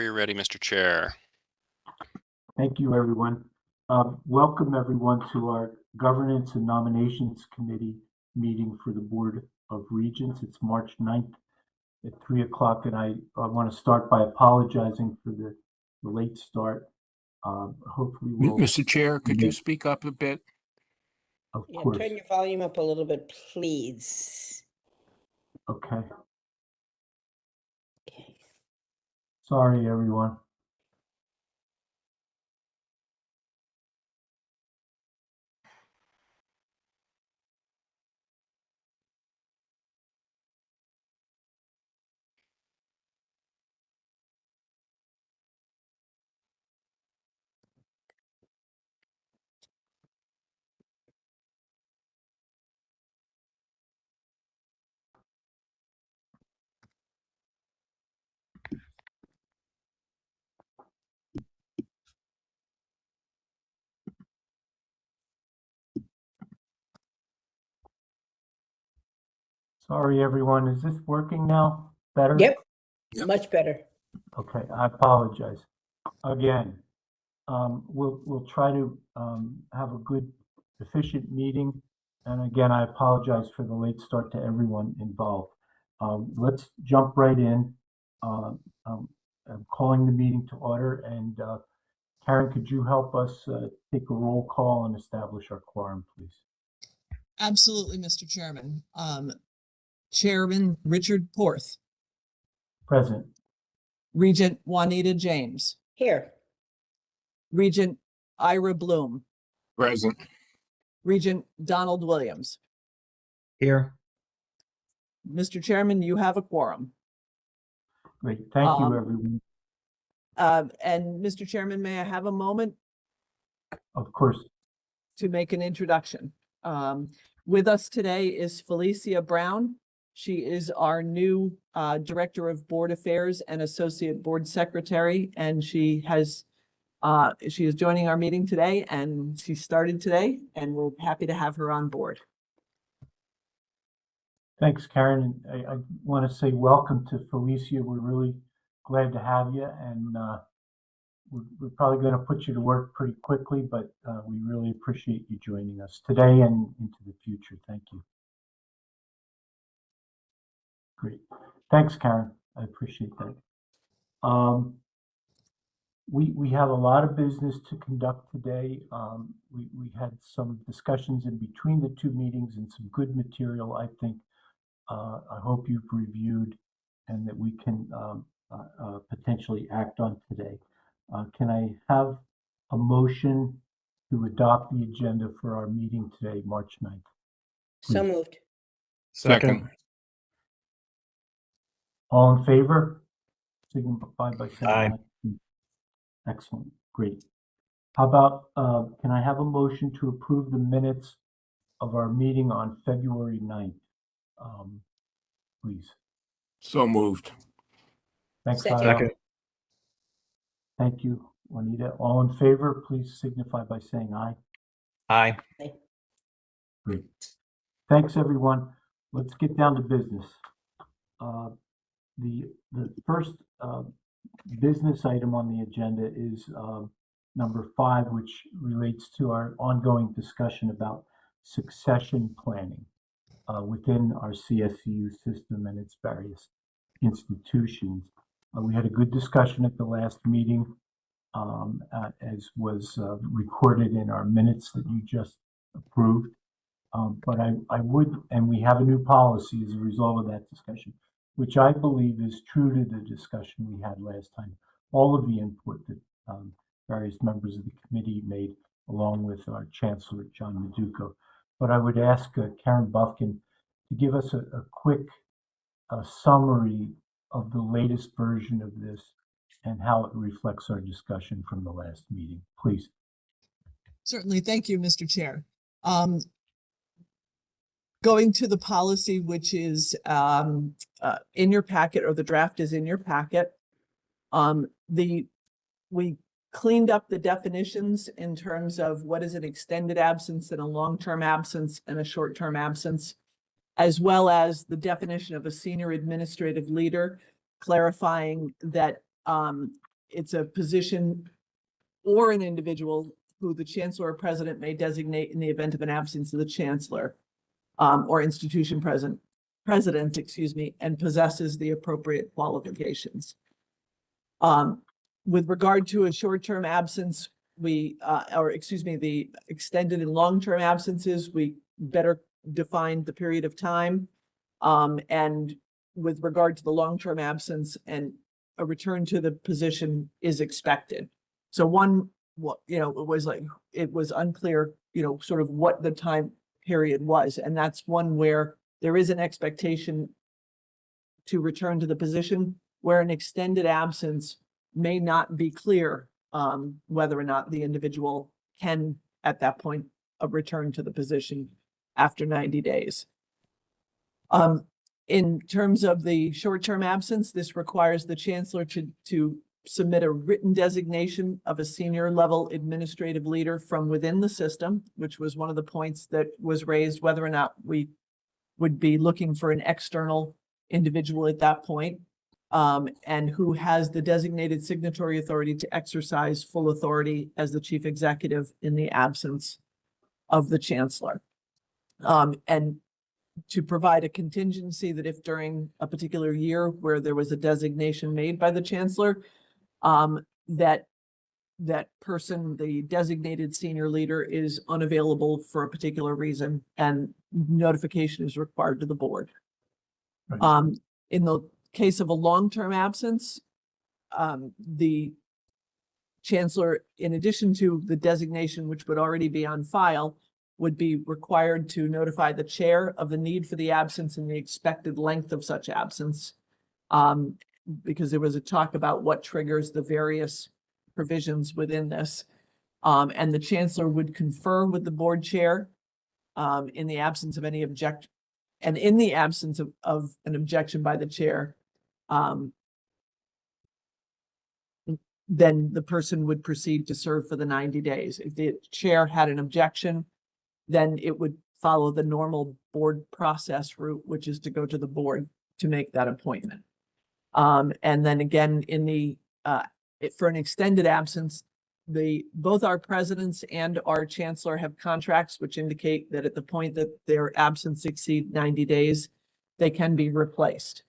You're ready, Mr. Chair. Thank you, everyone. Welcome, everyone, to our Governance and Nominations Committee meeting for the Board of Regents. It's March 9th at 3 o'clock, and I want to start by apologizing for the late start. Hopefully we'll... Mr. Chair, could you speak up a bit? Of Yeah, course. turn your volume up a little bit, please. Okay. Okay. Sorry, everyone. Sorry, everyone. Is this working now? Better? Yep, much better. Okay, I apologize. Again, we'll try to have a good, efficient meeting. And again, I apologize for the late start to everyone involved. Let's jump right in. I'm calling the meeting to order. And Karen, could you help us take a roll call and establish our quorum, please? Absolutely, Mr. Chairman. Chairman Richard Porth. Present. Regent Juanita James. Here. Regent Ira Bloom. Present. Regent Donald Williams. Here. Mr. Chairman, you have a quorum. Great. Thank you, everyone. And Mr. Chairman, may I have a moment Of course. to make an introduction? With us today is Felicia Brown. She is our new Director of Board Affairs and Associate Board Secretary, and she is joining our meeting today, and she started today, and we're happy to have her on board. Thanks, Karen. I want to say welcome to Felicia. We're really glad to have you, and we're probably going to put you to work pretty quickly, but we really appreciate you joining us today and into the future. Thank you. Great. Thanks, Karen. I appreciate that. We have a lot of business to conduct today. We had some discussions in between the two meetings and some good material, I think. I hope you've reviewed and that we can potentially act on today. Can I have a motion to adopt the agenda for our meeting today, March 9th? So moved. Second. All in favor? Signify by saying Aye. aye. Excellent. Great. How about, can I have a motion to approve the minutes of our meeting on February 9th? Please. So moved. Thanks, Second. Ira. Thank you, Juanita. All in favor, please signify by saying aye. Aye. Great. Thanks, everyone. Let's get down to business. The first business item on the agenda is number 5, which relates to our ongoing discussion about succession planning within our CSCU system and its various institutions. We had a good discussion at the last meeting, as was recorded in our minutes that you just approved. But I would, and we have a new policy as a result of that discussion, which I believe is true to the discussion we had last time. All of the input that various members of the committee made, along with our Chancellor, John Maduco. But I would ask Karen Buffkin to give us a quick summary of the latest version of this and how it reflects our discussion from the last meeting, please. Certainly. Thank you, Mr. Chair. Going to the policy, which is in your packet, or the draft is in your packet. We cleaned up the definitions in terms of what is an extended absence and a long-term absence and a short-term absence, as well as the definition of a senior administrative leader, clarifying that it's a position or an individual who the chancellor or president may designate in the event of an absence of the chancellor or institution president, excuse me, and possesses the appropriate qualifications. With regard to a short-term absence, the extended and long-term absences, we better defined the period of time. And with regard to the long-term absence, and a return to the position is expected. So it was unclear, sort of what the time period was. And that's one where there is an expectation to return to the position, where an extended absence may not be clear whether or not the individual can, at that point, return to the position after 90 days. In terms of the short-term absence, this requires the chancellor to submit a written designation of a senior level administrative leader from within the system, which was one of the points that was raised, whether or not we would be looking for an external individual at that point, and who has the designated signatory authority to exercise full authority as the chief executive in the absence of the chancellor. And to provide a contingency that if during a particular year where there was a designation made by the chancellor, that person, the designated senior leader, is unavailable for a particular reason, and notification is required to the board. Right. In the case of a long-term absence, the chancellor, in addition to the designation, which would already be on file, would be required to notify the chair of the need for the absence and the expected length of such absence. Because there was a talk about what triggers the various provisions within this. And the chancellor would confer with the board chair in the absence of any objection. And in the absence of an objection by the chair, then the person would proceed to serve for the 90 days. If the chair had an objection, then it would follow the normal board process route, which is to go to the board to make that appointment. And then again, for an extended absence, both our presidents and our chancellor have contracts which indicate that at the point that their absence exceeds 90 days, they can be replaced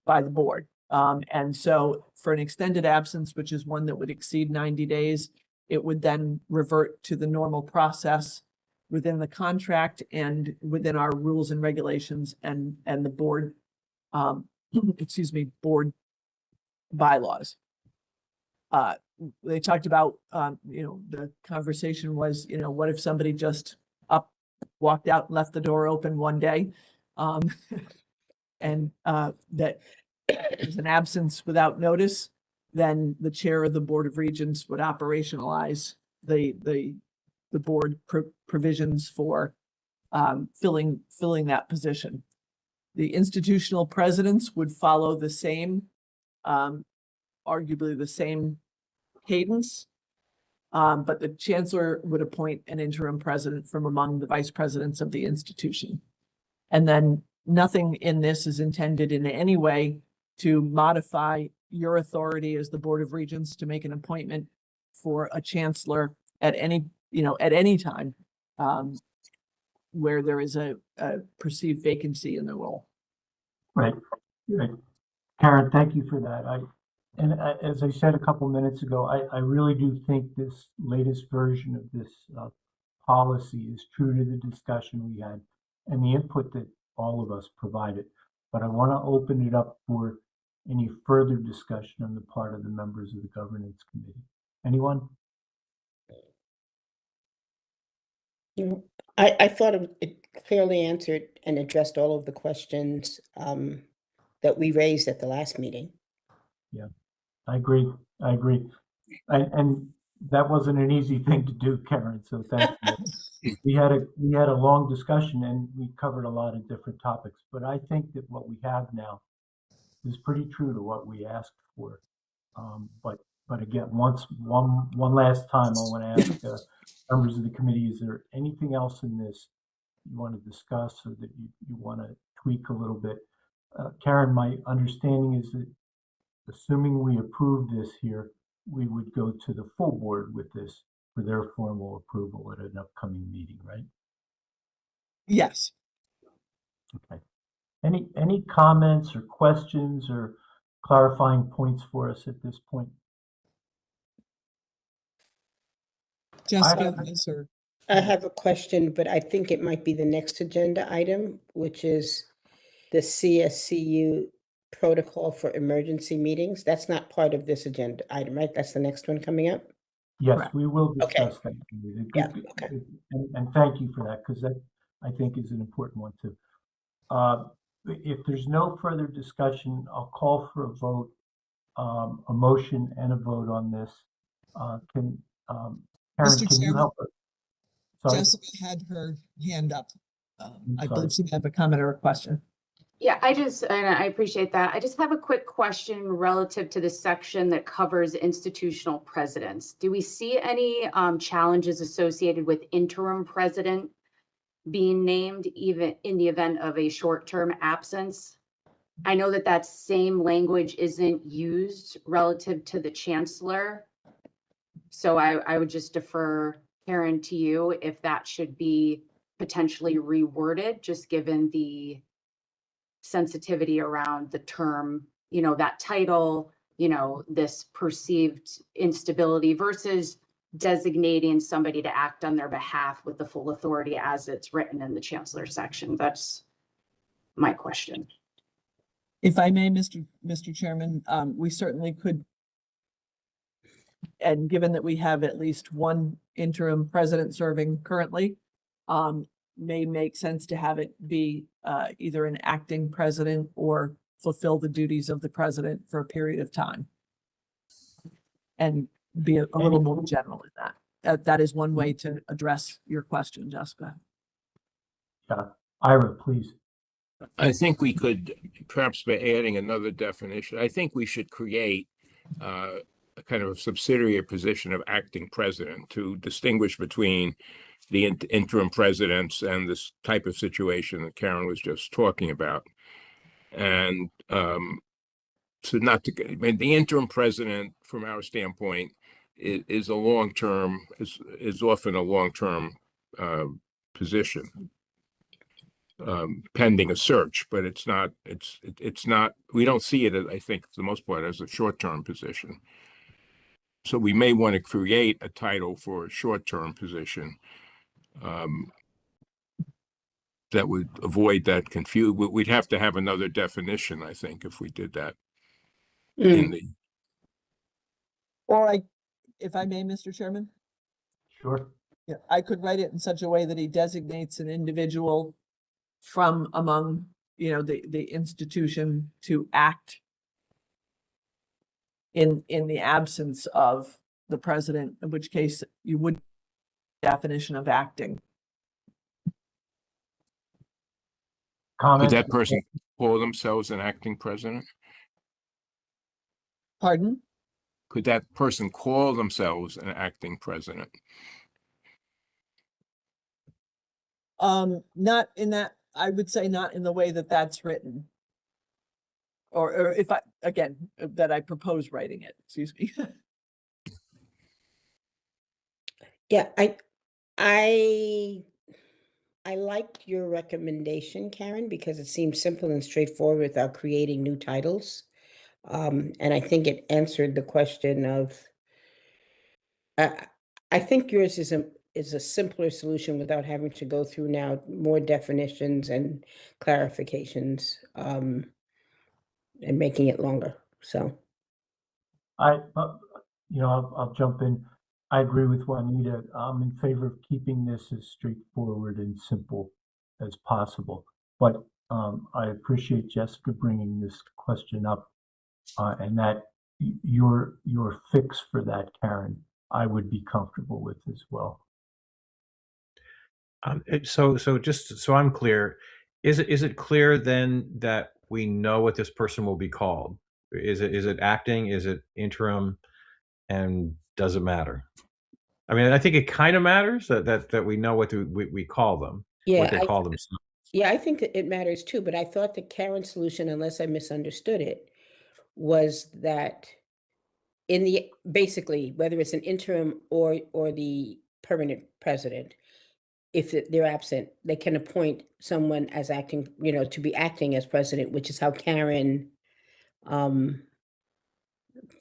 by the board. And so for an extended absence, which is one that would exceed 90 days, it would then revert to the normal process within the contract and within our rules and regulations and the board, board bylaws. They talked about, the conversation was, what if somebody just walked out and left the door open one day? And that there's an absence without notice, then the chair of the Board of Regents would operationalize the board provisions for filling that position. The institutional presidents would follow the same, arguably the same cadence, but the chancellor would appoint an interim president from among the vice presidents of the institution. And then nothing in this is intended in any way to modify your authority as the Board of Regents to make an appointment for a chancellor at any time where there is a perceived vacancy in the role. Right. Karen, thank you for that. As I said a couple minutes ago, I really do think this latest version of this policy is true to the discussion we had and the input that all of us provided. But I want to open it up for any further discussion on the part of the members of the governance committee. Anyone? I thought it clearly answered and addressed all of the questions that we raised at the last meeting. Yeah, I agree. And that wasn't an easy thing to do, Karen, so thank you. We had a long discussion and we covered a lot of different topics, but I think that what we have now is pretty true to what we asked for. But again, one last time, I want to ask members of the committee, is there anything else in this you want to discuss or that you want to tweak a little bit? Karen, my understanding is that assuming we approve this here, we would go to the full board with this for their formal approval at an upcoming meeting, right? Yes. Okay. Any comments or questions or clarifying points for us at this point? Jessica, yes, sir. I have a question, but I think it might be the next agenda item, which is the CSCU protocol for emergency meetings. That's not part of this agenda item, right? That's the next one coming up? Yes, Correct. we will Okay. discuss that. Yeah, okay. And thank you for that, because that, I think, is an important one too. If there's no further discussion, I'll call for a vote, a motion and a vote on this. Karen, Mr. can you Chairman? help us? Sorry, Jessica had her hand up. I sorry. believe she may have a comment or a question. Yeah, and I appreciate that. I just have a quick question relative to the section that covers institutional presidents. Do we see any challenges associated with interim president being named even in the event of a short-term absence? I know that that same language isn't used relative to the chancellor. So I would just defer, Karen, to you if that should be potentially reworded, just given the sensitivity around the term, that title, this perceived instability versus designating somebody to act on their behalf with the full authority as it's written in the chancellor section. That's my question. If I may, Mr. Chairman, we certainly could. And given that we have at least one interim president serving currently, may make sense to have it be either an acting president or fulfill the duties of the president for a period of time. And be a little more general in that. That is one way to address your question, Jessica. Yeah, Ira, please. I think we could, perhaps by adding another definition, I think we should create a kind of a subsidiary position of acting president to distinguish between the interim presidents and this type of situation that Karen was just talking about. And so not to, I mean, the interim president, from our standpoint, is a long-term, is often a long-term position. Pending a search, but it's not, we don't see it, as I think, for the most part, as a short-term position. So we may want to create a title for a short-term position that would avoid that confusion. We'd have to have another definition, I think, if we did that in the. Or if I may, Mr. Chairman? Sure. Yeah, I could write it in such a way that he designates an individual from among, the institution to act in the absence of the president, in which case you would definition of acting. Comment? Could that person call themselves an acting president? Pardon? Could that person call themselves an acting president? Not in that, I would say not in the way that that's written. Or if that I propose writing it, excuse me. Yeah, I liked your recommendation, Karen, because it seems simple and straightforward without creating new titles. And I think it answered the question of, I think yours is a simpler solution without having to go through now more definitions and clarifications, and making it longer. So I'll jump in. I agree with Juanita. I'm in favor of keeping this as straightforward and simple as possible. But I appreciate Jessica bringing this question up, and that your fix for that, Karen, I would be comfortable with as well. So just so I'm clear, is it clear then that we know what this person will be called? Is it acting? Is it interim? And does it matter? I mean, I think it kind of matters that we know what we call them, what they call themselves. yeah, I think that it matters too, but I thought the Karen solution, unless I misunderstood it, was that in the, basically, whether it's an interim or the permanent president, if they're absent, they can appoint someone as acting, to be acting as president, which is how Karen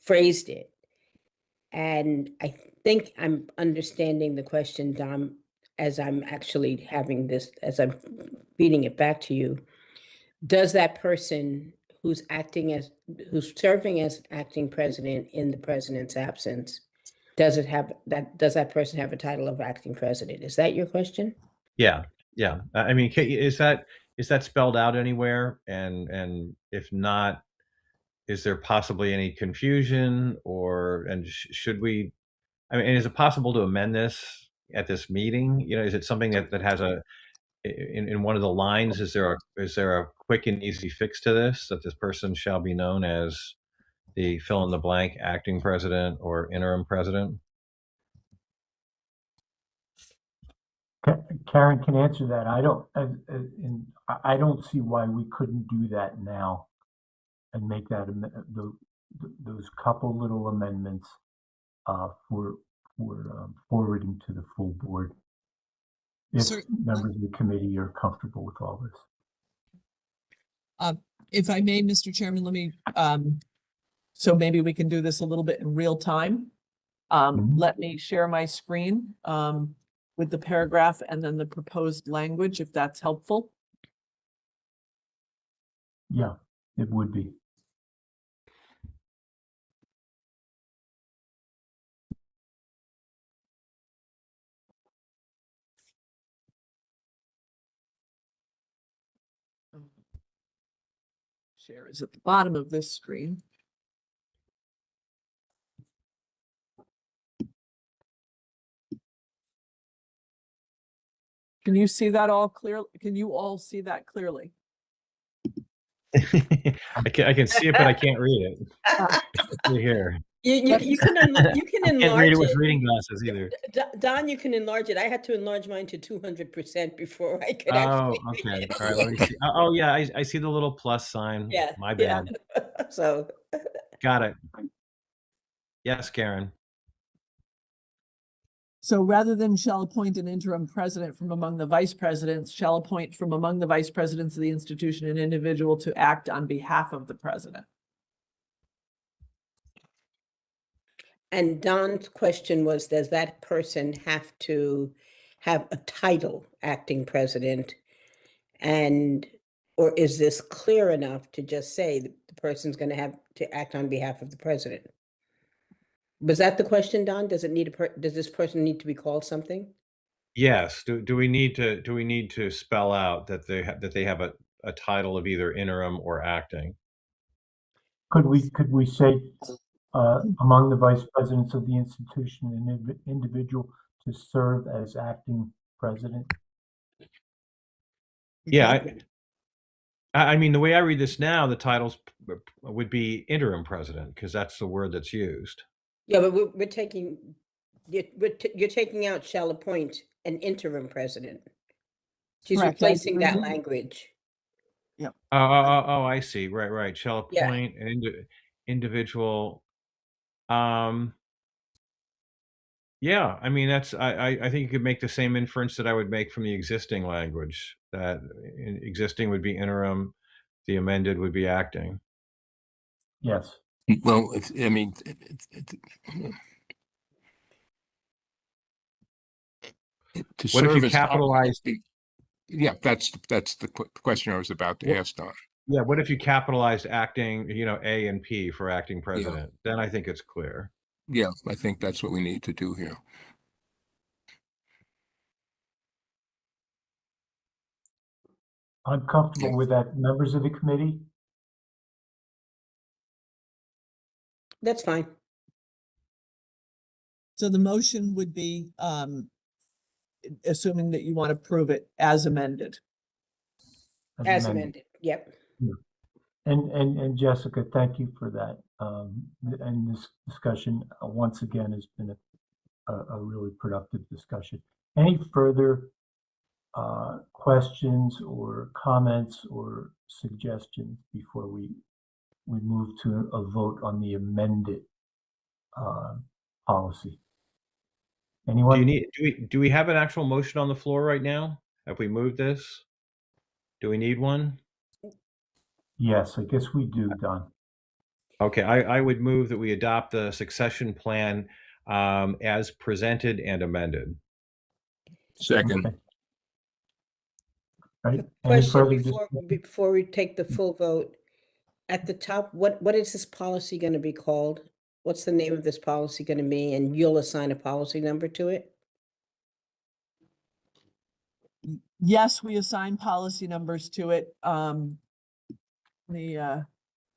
phrased it. And I think I'm understanding the question, Dom, as I'm actually having this, as I'm feeding it back to you. Does that person who's serving as acting president in the president's absence, does that person have a title of acting president? Is that your question? Yeah, yeah. I mean, is that spelled out anywhere? And if not, is there possibly any confusion, and should we? I mean, is it possible to amend this at this meeting? Is it something that has in one of the lines? Is there a quick and easy fix to this, that this person shall be known as the fill in the blank acting president or interim president? Karen can answer that. I don't see why we couldn't do that now and make that those couple little amendments for forwarding to the full board, if members of the committee are comfortable with all this. If I may, Mr. Chairman, let me, so maybe we can do this a little bit in real time. Let me share my screen with the paragraph and then the proposed language, if that's helpful. Yeah, it would be. Share is at the bottom of this screen. Can you see that all clearly? Can you all see that clearly? I can see it, but I can't read it. Here. You can enlarge Can't read it with reading glasses either. Don, you can enlarge it. I had to enlarge mine to 200% before I could Oh, actually okay. read it. All right, let me see. Oh, yeah, I see the little plus sign. Yeah. My bad. So. Got it. Yes, Karen. So rather than shall appoint an interim president from among the vice presidents, shall appoint from among the vice presidents of the institution an individual to act on behalf of the president. And Don's question was, does that person have to have a title, acting president? Or is this clear enough to just say that the person's going to have to act on behalf of the president? Was that the question, Don? Does this person need to be called something? Yes. Do we need to spell out that they have a title of either interim or acting? Could we say among the vice presidents of the institution, an individual to serve as acting president? Yeah, I mean, the way I read this now, the titles would be interim president, because that's the word that's used. Yeah, but you're taking out shall appoint an interim president. She's Correct. replacing that language. Yeah. Oh, I see. Right. Shall Yeah. appoint an individual. Yeah, I mean, I think you could make the same inference that I would make from the existing language, that existing would be interim, the amended would be acting. Yes. Well, I mean, to What if serve you as capitalize? Yeah, that's the question I was about to ask, Don. Yeah, what if you capitalized acting, A and P for acting president? Yeah. Then I think it's clear. Yeah, I think that's what we need to do here. I'm comfortable with that. Members of the committee? That's fine. So the motion would be, assuming that you want to prove it as amended. As amended. Yep. Yeah. And Jessica, thank you for that. And this discussion once again has been a really productive discussion. Any further questions or comments or suggestions before we move to a vote on the amended policy. Do Anyone? you need, do we have an actual motion on the floor right now? Have we moved this? Do we need one? Yes, I guess we do, Don. Okay, I would move that we adopt the succession plan as presented and amended. Second. Okay. Right. Any Question further before we take the full vote. At the top, what is this policy going to be called? What's the name of this policy going to be? And you'll assign a policy number to it? Yes, we assign policy numbers to it.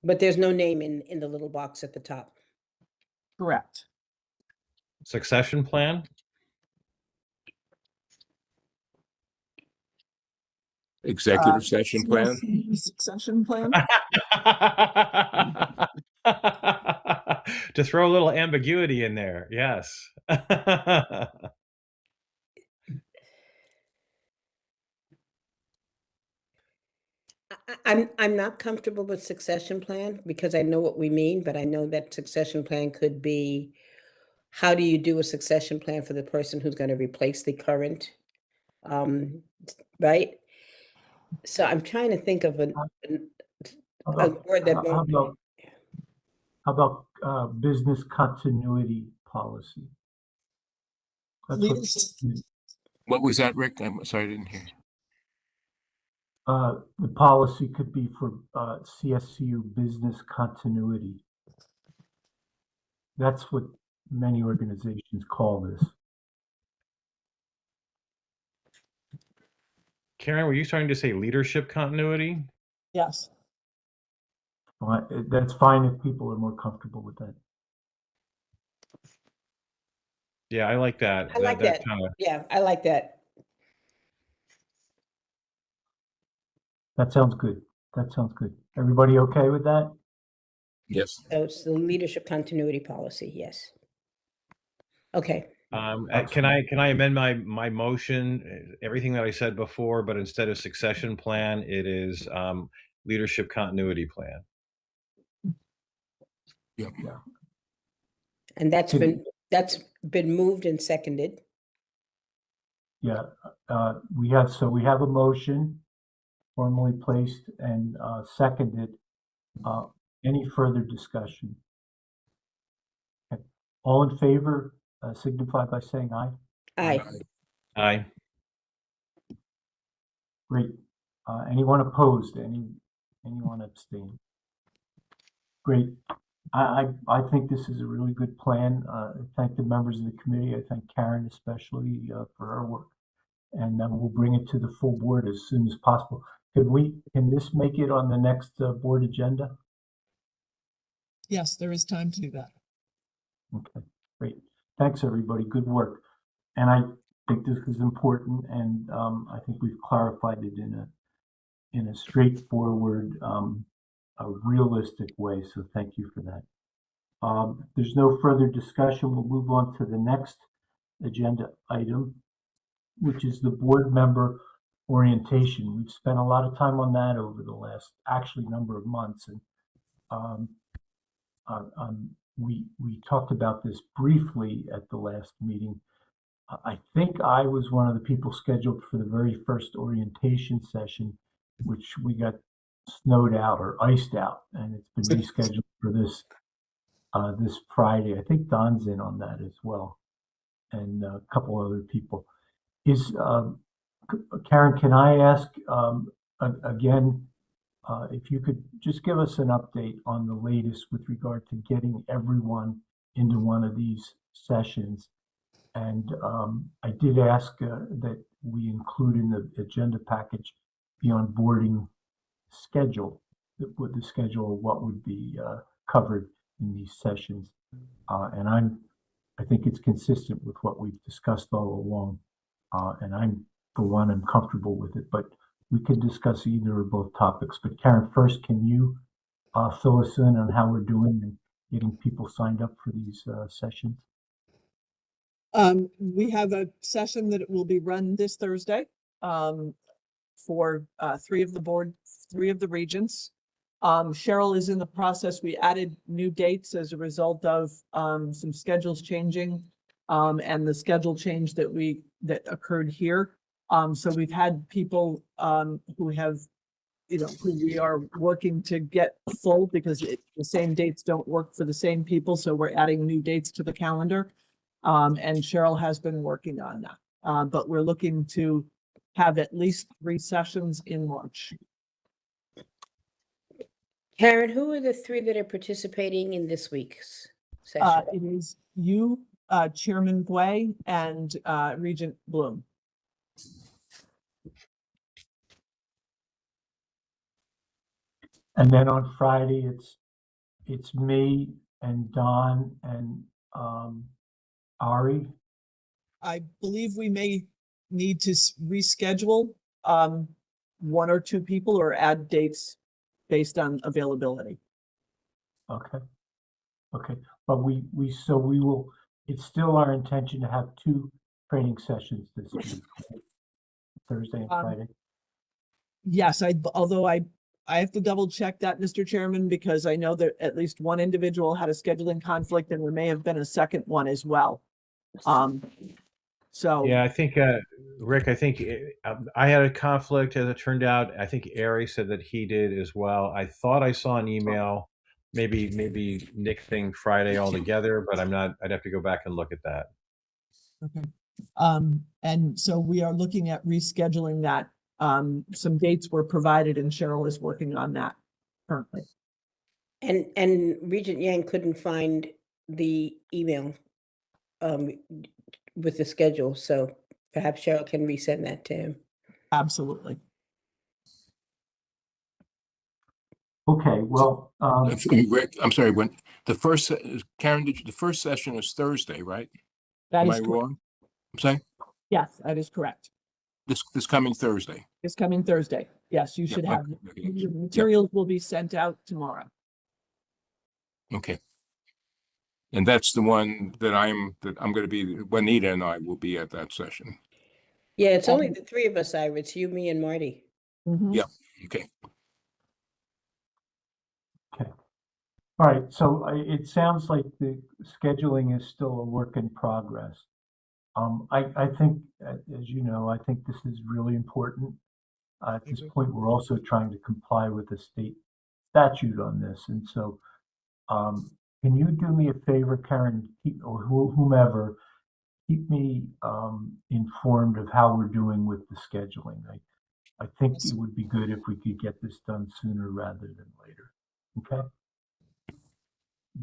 But there's no name in the little box at the top. Correct. Succession plan? Executive session plan. Succession plan. To throw a little ambiguity in there, yes. I'm not comfortable with succession plan because I know what we mean, but I know that succession plan could be, how do you do a succession plan for the person who's going to replace the current, right? So I'm trying to think of a word that how won't. about business continuity policy? That's What was that, Rick? I'm sorry, I didn't hear. the policy could be for CSCU business continuity. That's what many organizations call this. Karen, were you starting to say leadership continuity? Yes. That's fine if people are more comfortable with that. Yeah, I like that. I like that. Yeah, I like that. That sounds good. That sounds good. Everybody okay with that? Yes. So it's the leadership continuity policy, yes. Okay. Can I amend my motion? Everything that I said before, but instead of succession plan, it is leadership continuity plan. Yep. Yeah. And that's been moved and seconded. Yeah. We have a motion formally placed and seconded. Any further discussion? Okay. All in favor, signify by saying aye. Aye. Aye. Great. Anyone opposed? Anyone abstain? Great. I think this is a really good plan. I thank the members of the committee. I thank Karen especially for her work. And then we'll bring it to the full board as soon as possible. Can this make it on the next board agenda? Yes, there is time to do that. Okay, great. Thanks, everybody. Good work. And I think this is important, and I think we've clarified it in a straightforward, a realistic way. So thank you for that. If there's no further discussion, we'll move on to the next agenda item, which is the board member orientation. We've spent a lot of time on that over the last number of months, and we talked about this briefly at the last meeting. I think I was one of the people scheduled for the very first orientation session, which we got snowed out or iced out, and it's been rescheduled for this Friday. I think Don's in on that as well, and a couple other people. Karen, can I ask again, if you could just give us an update on the latest with regard to getting everyone into one of these sessions? And I did ask that we include in the agenda package the onboarding schedule, with the schedule of what would be covered in these sessions. And I think it's consistent with what we've discussed all along. And I'm comfortable with it, but we could discuss either or both topics. But Karen, first, can you fill us in on how we're doing and getting people signed up for these sessions? We have a session that will be run this Thursday for three of the regions. Cheryl is in the process. We added new dates as a result of some schedules changing and the schedule change that occurred here. So we've had people who have, who we are working to get full because the same dates don't work for the same people. So we're adding new dates to the calendar. And Cheryl has been working on that. But we're looking to have at least 3 sessions in March. Karen, who are the 3 that are participating in this week's session? It is you, Chairman Gway, and Regent Bloom. And then on Friday, it's me and Don and Ari. I believe we may need to reschedule 1 or 2 people or add dates based on availability. Okay. But we will, it's still our intention to have 2 training sessions this week, Thursday and Friday. Yes, although I have to double check that, Mr. Chairman, because I know that at least 1 individual had a scheduling conflict and there may have been a second one as well. So Yeah, I think, Rick, I think I had a conflict as it turned out. I think Ari said that he did as well. I thought I saw an email, maybe nixing Friday altogether, but I'd have to go back and look at that. okay. And so we are looking at rescheduling that. Some dates were provided and Cheryl is working on that currently. And Regent Yang couldn't find the email with the schedule, so perhaps Cheryl can resend that to him. Absolutely. Okay, well, Rick, I'm sorry, when the first, Karen, the first session is Thursday, right? That Am is I correct. wrong? I'm saying Yes, that is correct. this coming Thursday. It's coming Thursday. Yes, you should have, your materials will be sent out tomorrow. Okay. And that's the one that I'm going to be, Juanita and I will be at that session. Yeah, it's only the 3 of us, Ira. It's you, me, and Marty. Mhm. Yeah. Okay. all right, so it sounds like the scheduling is still a work in progress. I think, as you know, I think this is really important. At this point, we're also trying to comply with the state statute on this. And so, can you do me a favor, Karen, or whomever, keep me informed of how we're doing with the scheduling? I think it would be good if we could get this done sooner rather than later. Okay.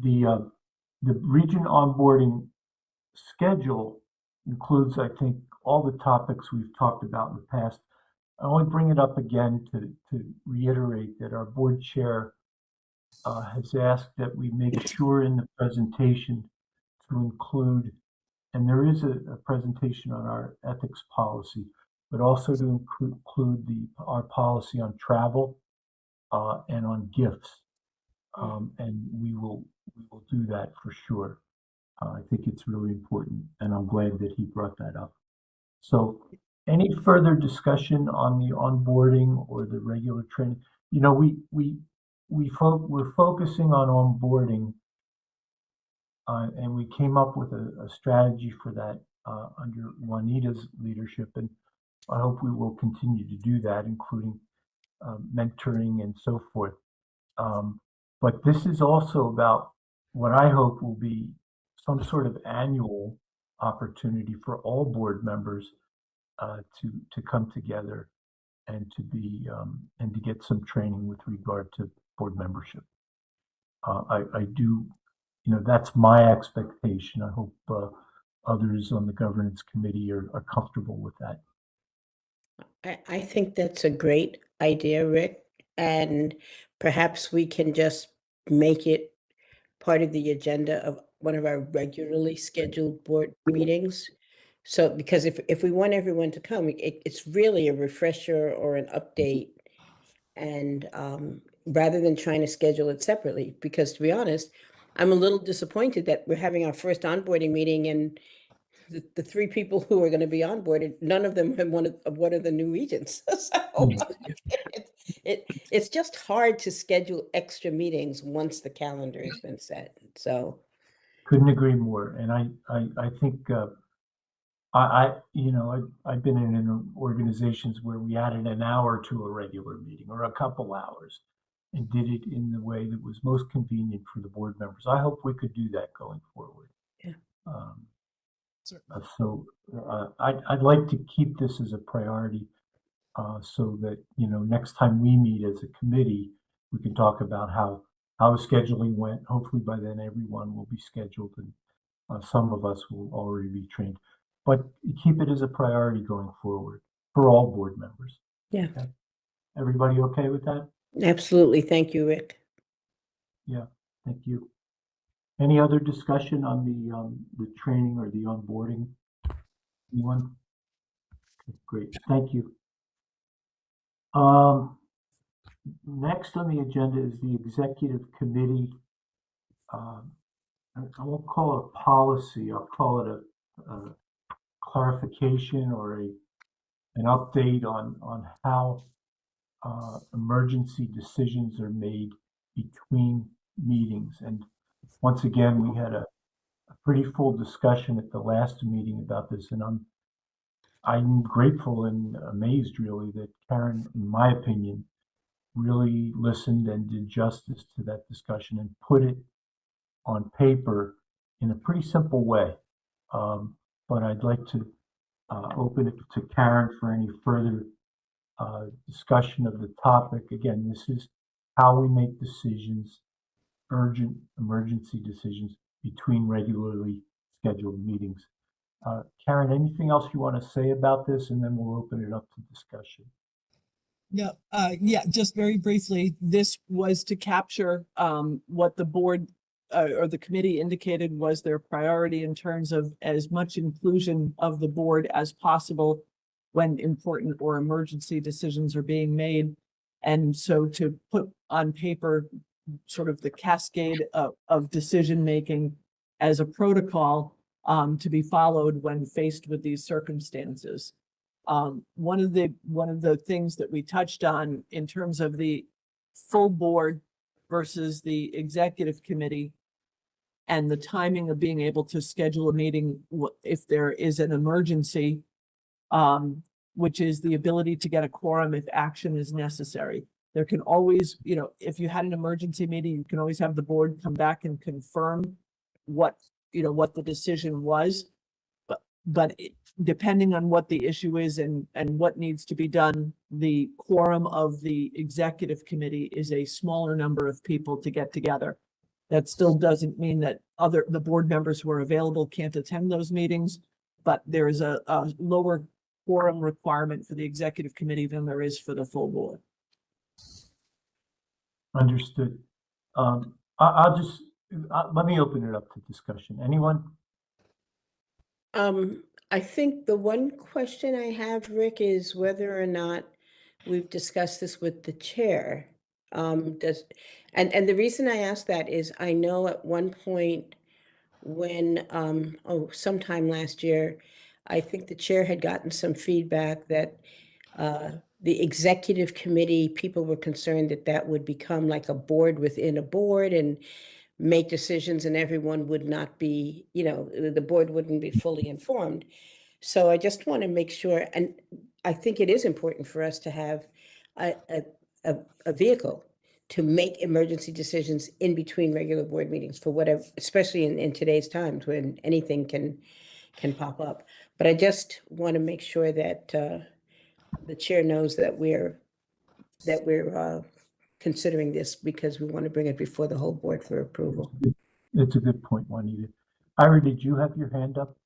The region onboarding schedule includes, I think, all the topics we've talked about in the past. I only bring it up again to reiterate that our board chair has asked that we make sure in the presentation to include, and there is a presentation on our ethics policy, but also to include our policy on travel and on gifts. And we will do that for sure. I think it's really important, and I'm glad that he brought that up. So, any further discussion on the onboarding or the regular training? You know, we're focusing on onboarding, and we came up with a strategy for that under Juanita's leadership, and I hope we will continue to do that, including mentoring and so forth. But this is also about what I hope will be some sort of annual opportunity for all board members to come together and to get some training with regard to board membership. I do, that's my expectation. I hope others on the governance committee are comfortable with that. I think that's a great idea, Rick, and perhaps we can just make it part of the agenda of one of our regularly scheduled board meetings. So, because if we want everyone to come, it's really a refresher or an update, and rather than trying to schedule it separately, because to be honest, I'm a little disappointed that we're having our first onboarding meeting and the 3 people who are going to be onboarded, none of them have one of the new regents. So It's just hard to schedule extra meetings once the calendar has been set. So, Couldn't agree more. And I think, I've been in organizations where we added an hour to a regular meeting or a couple hours and did it in the way that was most convenient for the board members. I hope we could do that going forward. Yeah. Um, I'd like to keep this as a priority, so that, next time we meet as a committee, we can talk about how the scheduling went. Hopefully by then everyone will be scheduled and some of us will already be trained. But keep it as a priority going forward for all board members. yeah, Okay. Everybody okay with that? absolutely. Thank you, Rick. Yeah, thank you. Any other discussion on the training or the onboarding? Anyone? Okay, great, thank you. Next on the agenda is the executive committee. I won't call it a policy. I'll call it a clarification or an update on how emergency decisions are made between meetings. And once again, we had a pretty full discussion at the last meeting about this, and I'm grateful and amazed really that Karen, in my opinion, really listened and did justice to that discussion and put it on paper in a pretty simple way. But I'd like to open it to Karen for any further discussion of the topic. Again, this is how we make decisions, urgent emergency decisions between regularly scheduled meetings. Karen, anything else you want to say about this? And then we'll open it up to discussion. Yeah, just very briefly, this was to capture what the board or the committee indicated was their priority in terms of as much inclusion of the board as possible when important or emergency decisions are being made. And so to put on paper sort of the cascade of decision-making as a protocol to be followed when faced with these circumstances. One of the things that we touched on in terms of the full board versus the executive committee and the timing of being able to schedule a meeting if there is an emergency, which is the ability to get a quorum if action is necessary. There can always, if you had an emergency meeting, you can always have the board come back and confirm what the decision was. But depending on what the issue is and what needs to be done, the quorum of the executive committee is a smaller number of people to get together. That still doesn't mean that the board members who are available can't attend those meetings, but there is a lower quorum requirement for the executive committee than there is for the full board. Understood. I'll just let me open it up to discussion. Anyone? I think the one question I have, Rick, is whether or not we've discussed this with the chair. And the reason I ask that is I know at one point when, sometime last year, I think the chair had gotten some feedback that the executive committee, people were concerned that that would become like a board within a board and make decisions and everyone would not be, the board wouldn't be fully informed. So I just want to make sure, and I think it is important for us to have a vehicle to make emergency decisions in between regular board meetings for whatever, especially in today's times when anything can pop up. But I just want to make sure that the chair knows that we're considering this because we want to bring it before the whole board for approval. It's a good point, Juanita. Ira, did you have your hand up?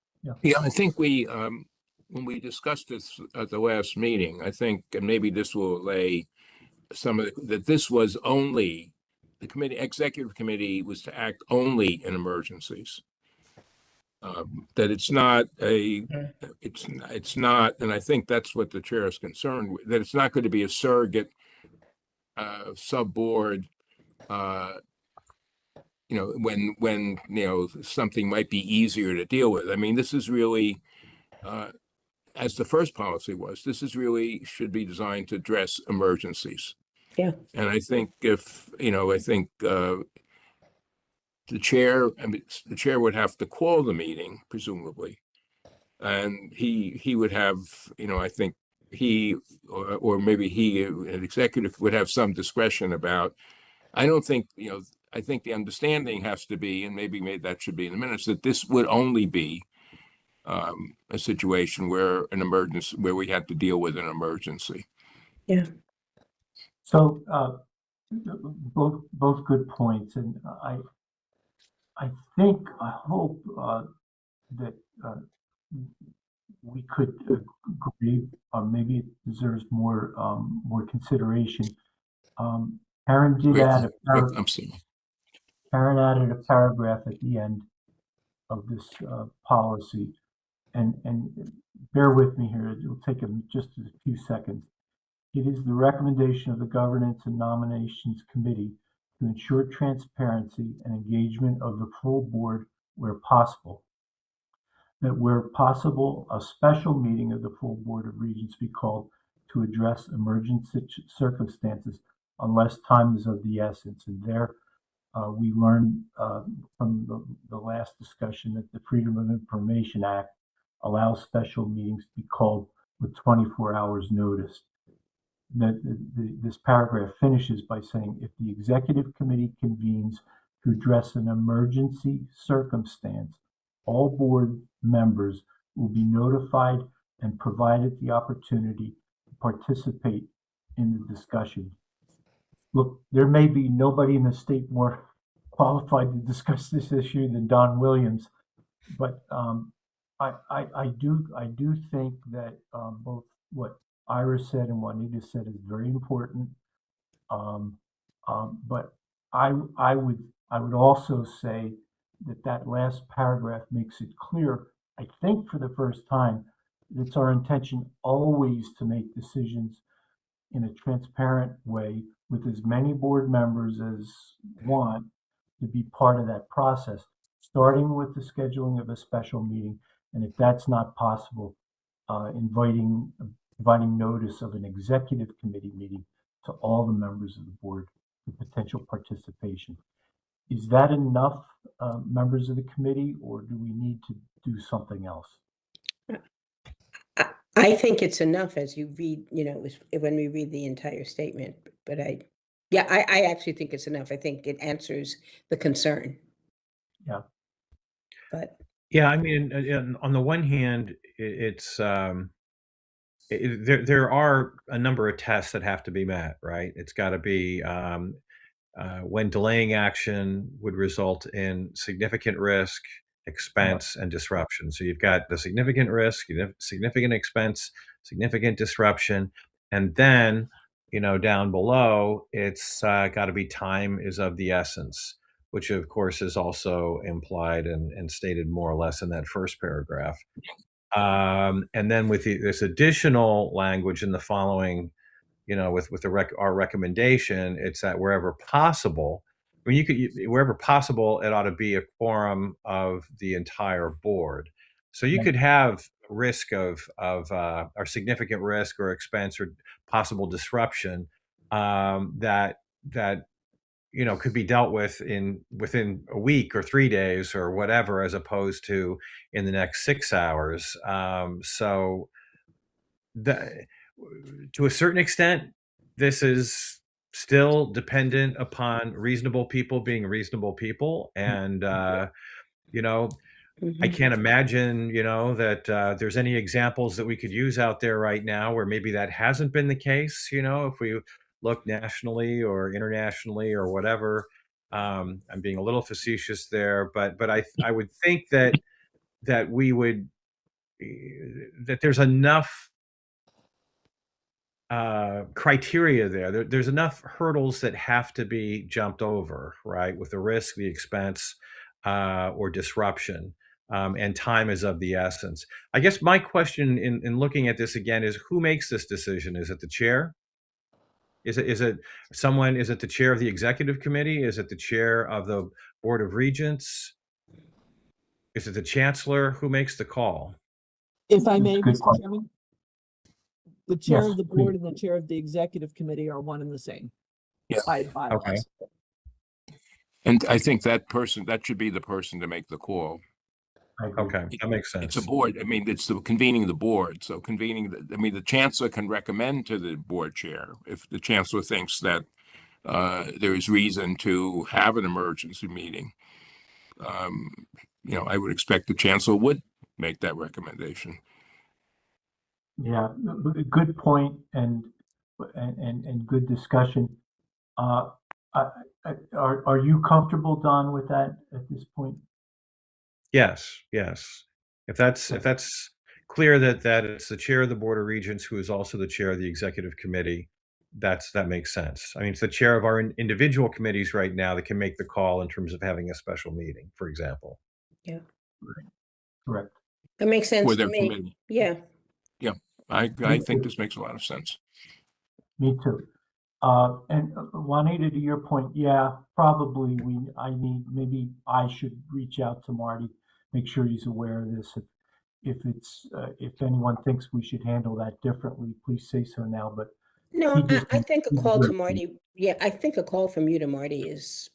Yeah, I think when we discussed this at the last meeting, I think, and maybe this will allay some of that this was only the executive committee was to act only in emergencies. That it's not, and I think that's what the chair is concerned with, that it's not going to be a surrogate sub-board, when something might be easier to deal with. I mean, this is really, as the first policy was, this is really should be designed to address emergencies. Yeah. And I think if, I think the chair, the chair would have to call the meeting, presumably. And he would have, I think he, or maybe he, an executive would have some discretion about, I don't think, I think the understanding has to be, and maybe that should be in the minutes, that this would only be a situation where where we had to deal with an emergency. Yeah. So both good points, and I think I hope that we could agree. Maybe it deserves more consideration. Karen did add I'm sorry. Karen added a paragraph at the end of this policy, and bear with me here. It'll take just a few seconds. It is the recommendation of the Governance and Nominations Committee to ensure transparency and engagement of the full board where possible. That where possible, a special meeting of the full Board of Regents be called to address emergency circumstances unless time is of the essence. And there we learned from the last discussion that the Freedom of Information Act allows special meetings to be called with 24 hours notice. That this paragraph finishes by saying, if the executive committee convenes to address an emergency circumstance, all board members will be notified and provided the opportunity to participate in the discussion. Look, there may be nobody in the state more qualified to discuss this issue than Don Williams, but I do think that both what Ira said and Juanita said is very important. But I would also say that last paragraph makes it clear, I think for the first time, that it's our intention always to make decisions in a transparent way with as many board members as want to be part of that process, starting with the scheduling of a special meeting. And if that's not possible, providing notice of an executive committee meeting to all the members of the board for potential participation. Is that enough, members of the committee, or do we need to do something else? I think it's enough as you read, when we read the entire statement, but I actually think it's enough. I think it answers the concern. Yeah. But yeah, I mean, on the one hand, there are a number of tests that have to be met, right? It's got to be when delaying action would result in significant risk, expense, and disruption. So you've got the significant risk, significant expense, significant disruption, and then down below it's got to be time is of the essence, which of course is also implied and stated more or less in that first paragraph. And then with this additional language in the following, with our recommendation, it's that wherever possible, I mean, wherever possible, it ought to be a quorum of the entire board. So you could have risk of or significant risk or expense or possible disruption that could be dealt with within a week or 3 days or whatever, as opposed to in the next 6 hours. So to a certain extent, this is still dependent upon reasonable people being reasonable people. And, I can't imagine, that there's any examples that we could use out there right now where maybe that hasn't been the case, if we look nationally or internationally or whatever. I'm being a little facetious there, but I would think that we would, that there's enough criteria there's enough hurdles that have to be jumped over, right, with the risk, the expense, or disruption, and time is of the essence. I guess my question in looking at this again is, who makes this decision? Is it the chair? Is it the chair of the executive committee? Is it the chair of the Board of Regents? Is it the chancellor? Who makes the call? If I That's a may, good Mr. question. Chairman, the chair Yes, of the board please. and the chair of the executive committee are one and the same. Yeah. by bylaws. And I think that should be the person to make the call. I agree. Okay, that makes It's a sense. board. I mean, it's the convening the board. So the chancellor can recommend to the board chair if the chancellor thinks that there is reason to have an emergency meeting. I would expect the chancellor would make that recommendation. Yeah, good point and good discussion. Uh, are you comfortable, Don, with that at this point? Yes, yes. If that's clear that it's the chair of the Board of Regents who is also the chair of the executive committee, that makes sense. I mean, it's the chair of our individual committees right now that can make the call in terms of having a special meeting, for example. Yeah, Correct. that makes sense For to their me. committee. Yeah. I think this makes a lot of sense. Me too. And Juanita, to your point, yeah, probably maybe I should reach out to Marty, make sure he's aware of this. If anyone thinks we should handle that differently, please say so now. But No, he just I think a he's call to very- Marty, yeah, I think a call from you to Marty is,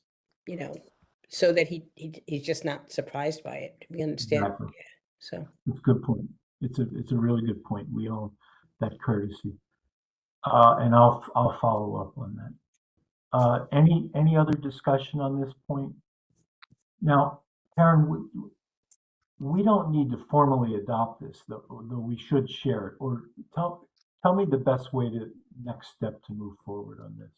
so that he's just not surprised by it. We understand. Exactly. Yeah. So, It's a good point. It's a really good point. We owe that courtesy. And I'll follow up on that. Any other discussion on this point? Now, Karen, we don't need to formally adopt this, though we should share it. Or tell me the best way to next step to move forward on this.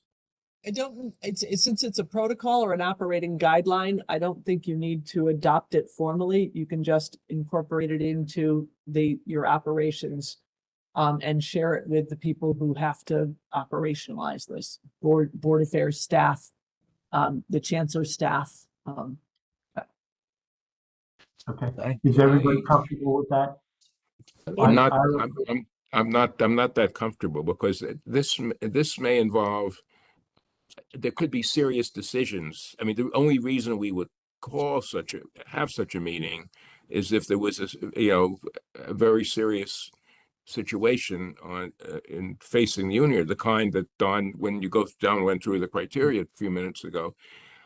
Since it's a protocol or an operating guideline, I don't think you need to adopt it formally. You can just incorporate it into your operations and share it with the people who have to operationalize this, board affairs staff, the chancellor staff. Okay. Is everybody comfortable with that? I'm not that comfortable because this may involve, there could be serious decisions. I mean, the only reason we would have such a meeting is if there was a very serious situation in facing the union, the kind that Don, when you went through the criteria a few minutes ago.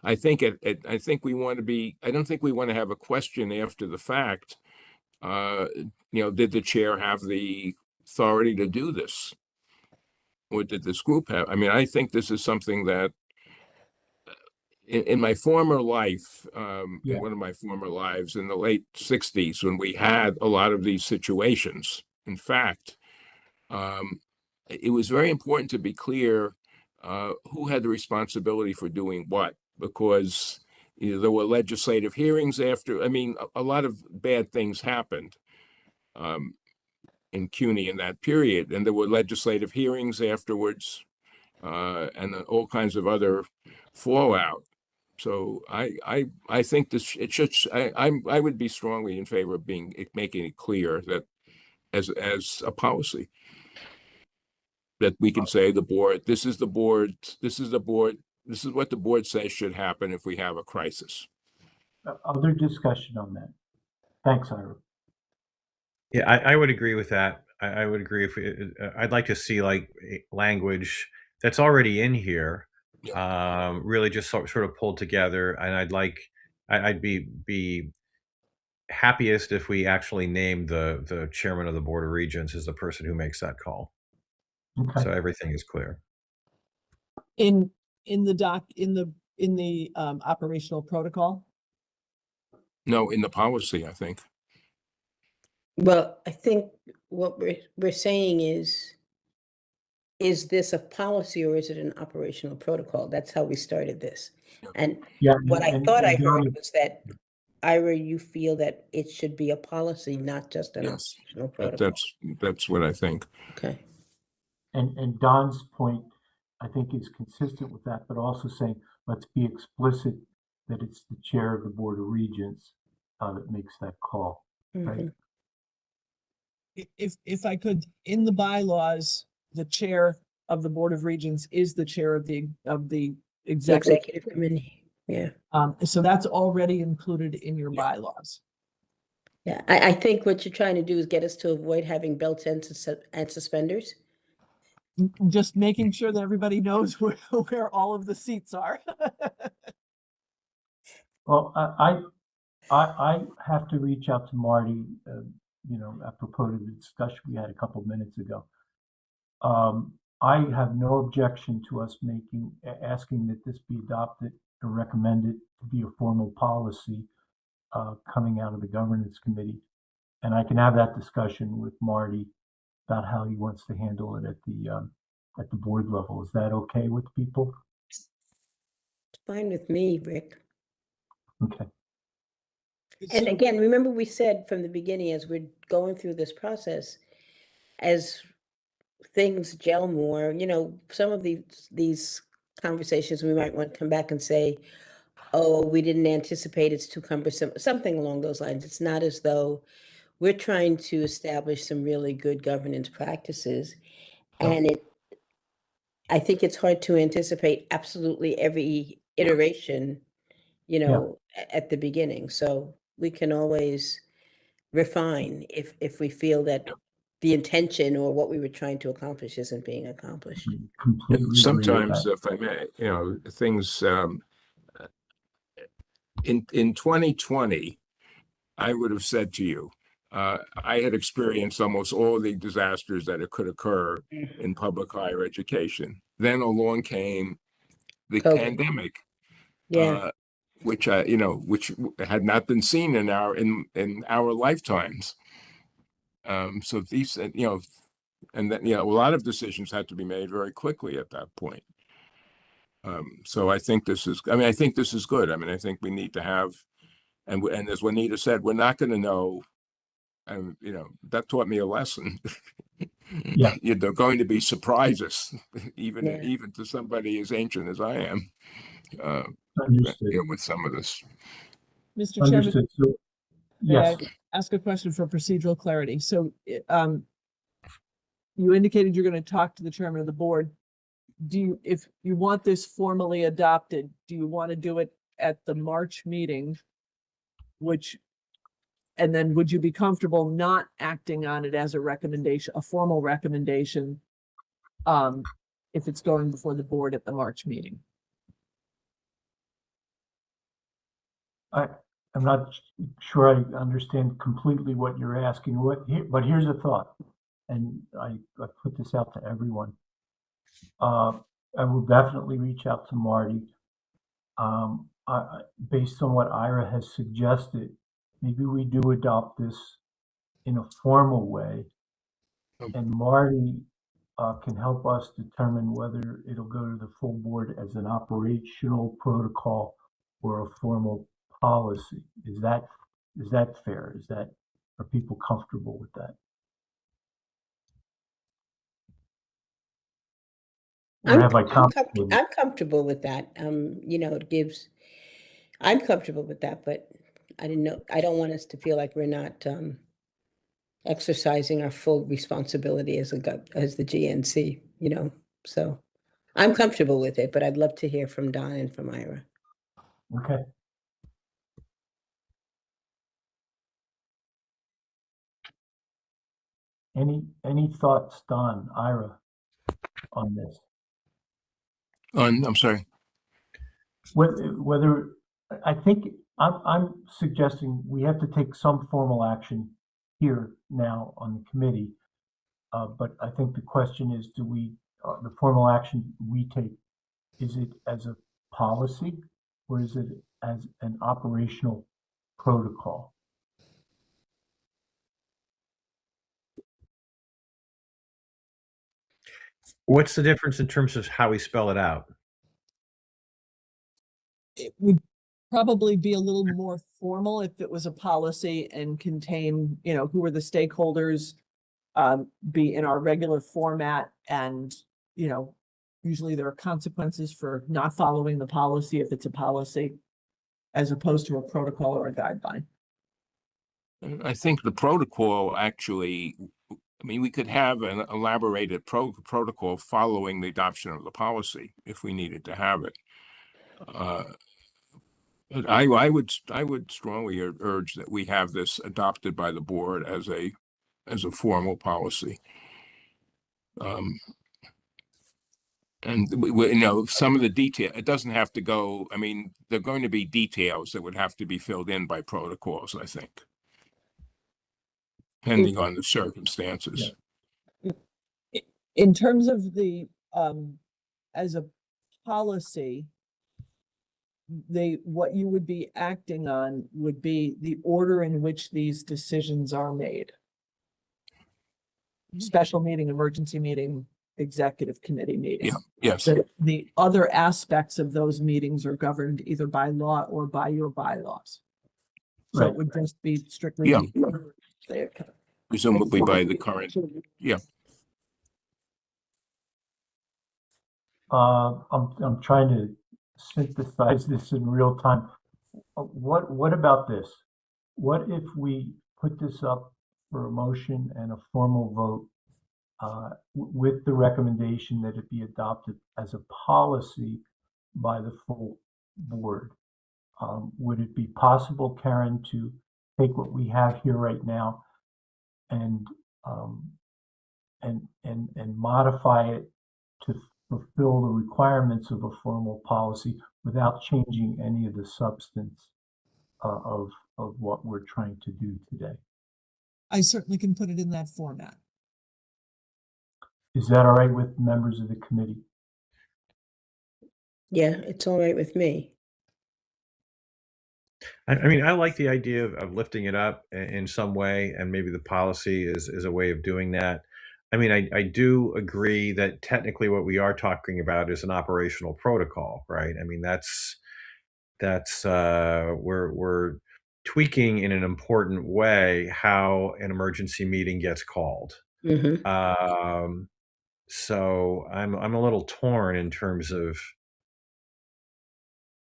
I think I think we want to be. I don't think we want to have a question after the fact. Did the chair have the authority to do this, or did this group have? I mean, I think this is something that in my former life, in one of my former lives in the late 60s, when we had a lot of these situations, in fact, it was very important to be clear who had the responsibility for doing what, because there were legislative hearings after. I mean, a lot of bad things happened in CUNY in that period, and there were legislative hearings afterwards, and all kinds of other fallout. So I think it should. I would be strongly in favor of making it clear that as a policy that we can say the board. This is what the board says should happen if we have a crisis. Other discussion on that? Thanks, Ira. Yeah, I would agree with that. I would agree I'd like to see like language that's already in here, really just sort of pulled together. And I'd be happiest if we actually named the chairman of the Board of Regents as the person who makes that call. Okay. So everything is clear. In the operational protocol. No, in the policy, I think. well, I think what we're saying is this a policy or is it an operational protocol? That's how we started this. And Yeah. what I thought I heard Don, was that, Ira, you feel that it should be a policy, not just an Yes, operational protocol. that's what I think. Okay. and Don's point, I think, is consistent with that, but also saying let's be explicit that it's the chair of the Board of Regents that makes that call. Right. If I could, in the bylaws, the chair of the Board of Regents is the chair of the The executive. executive committee. Yeah. So that's already included in your bylaws. Yeah. I think what you're trying to do is get us to avoid having belts and suspenders. Just making sure that everybody knows where all of the seats are. Well, I have to reach out to Marty, apropos to the discussion we had a couple of minutes ago. I have no objection to us asking that this be adopted or recommended to be a formal policy coming out of the governance committee. And I can have that discussion with Marty about how he wants to handle it at the board level. Is that okay with people? It's fine with me, Rick. Okay. And So- again, remember we said from the beginning, as we're going through this process, as things gel more, some of these conversations, we might want to come back and say, oh, we didn't anticipate, it's too cumbersome, something along those lines. It's not as though we're trying to establish some really good governance practices. Yep. And I think it's hard to anticipate absolutely every iteration, at the beginning. So we can always refine if we feel that the intention or what we were trying to accomplish isn't being accomplished. Completely agree with Sometimes, that. if I may, things in 2020, I would have said to you, I had experienced almost all the disasters that could occur in public higher education. Then along came the COVID. pandemic, Yeah. which which had not been seen in our lifetimes. So these, and then a lot of decisions had to be made very quickly at that point. So I think this is good. I think we need to have, and as Juanita said, we're not going to know. And that taught me a lesson. Yeah. There are going to be surprises, even Yeah. to somebody as ancient as I am. Understood. With some of this. Mr. Chairman, Understood. So, may I yes. ask a question for procedural clarity? So, you indicated you're going to talk to the chairman of the board. If you want this formally adopted, do you want to do it at the March meeting? And then would you be comfortable not acting on it as a recommendation, a formal recommendation, if it's going before the board at the March meeting? I'm not sure I understand completely what you're asking. But here's a thought, and I put this out to everyone. I will definitely reach out to Marty. Based on what Ira has suggested, maybe we do adopt this in a formal way, and Marty can help us determine whether it'll go to the full board as an operational protocol or a formal policy. Is that fair? Are people comfortable with that? Or have I complicated? I'm comfortable with that. I'm comfortable with that, but I don't want us to feel like we're not exercising our full responsibility as the GNC, so I'm comfortable with it, but I'd love to hear from Don and from Ira. Okay. Any thoughts, Don, Ira, on this? I'm sorry. Whether I think I'm suggesting we have to take some formal action here now on the committee, but I think the question is, the formal action we take, is it as a policy or is it as an operational protocol? What's the difference in terms of how we spell it out? It would probably be a little more formal if it was a policy and contain, who are the stakeholders, be in our regular format, and, usually there are consequences for not following the policy if it's a policy, as opposed to a protocol or a guideline. I think the protocol actually, we could have an elaborated protocol following the adoption of the policy if we needed to have it. But I would strongly urge that we have this adopted by the board as a formal policy. And some of the detail, it doesn't have to go, I mean, there are going to be details that would have to be filled in by protocols, I think, depending on the circumstances. In terms of the, as a policy, what you would be acting on would be the order in which these decisions are made. Special meeting, emergency meeting, executive committee meeting. Yeah, yes. The other aspects of those meetings are governed either by law or by your bylaws. So Right. it would just be strictly. Yeah. the- Presumably by the current, yeah. I'm trying to synthesize this in real time. What about this? What if we put this up for a motion and a formal vote with the recommendation that it be adopted as a policy by the full board? Would it be possible, Karen, to take what we have here right now and modify it to fulfill the requirements of a formal policy without changing any of the substance of what we're trying to do today? I certainly can put it in that format. Is that all right with members of the committee? Yeah, it's all right with me. I mean, I like the idea of lifting it up in some way, and maybe the policy is a way of doing that. I mean, I do agree that technically what we are talking about is an operational protocol, right? I mean, that's we're tweaking in an important way how an emergency meeting gets called. Mm-hmm. So I'm a little torn in terms of,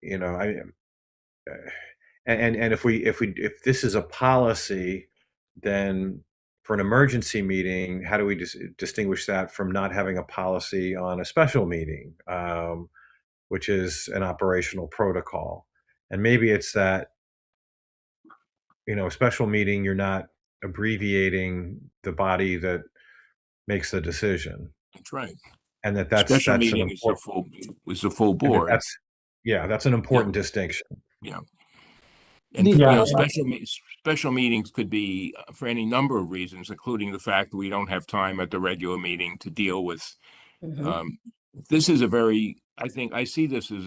and if this is a policy, then for an emergency meeting, how do we distinguish that from not having a policy on a special meeting, which is an operational protocol? And maybe it's that, a special meeting, you're not abbreviating the body that makes the decision, That's right. and that's Special an meeting is the full and board. that's an important distinction. Yeah. And Yeah. special meetings could be for any number of reasons, including the fact that we don't have time at the regular meeting to deal with. Mm-hmm. This is I think I see this as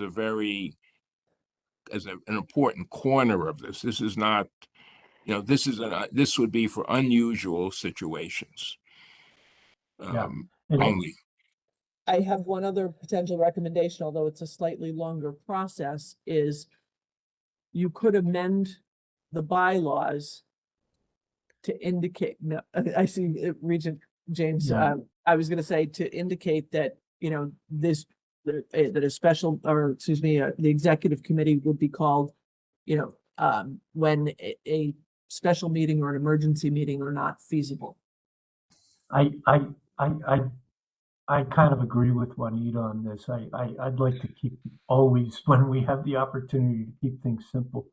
an important corner of this. This is not, this would be for unusual situations. Only. I have one other potential recommendation, although it's a slightly longer process, is you could amend the bylaws to indicate, no, I see Regent James, Yeah. I was gonna say to indicate that, that a special, or excuse me, the executive committee would be called, when a special meeting or an emergency meeting are not feasible. I kind of agree with Juanita on this. I'd like to keep always, when we have the opportunity, to keep things simple.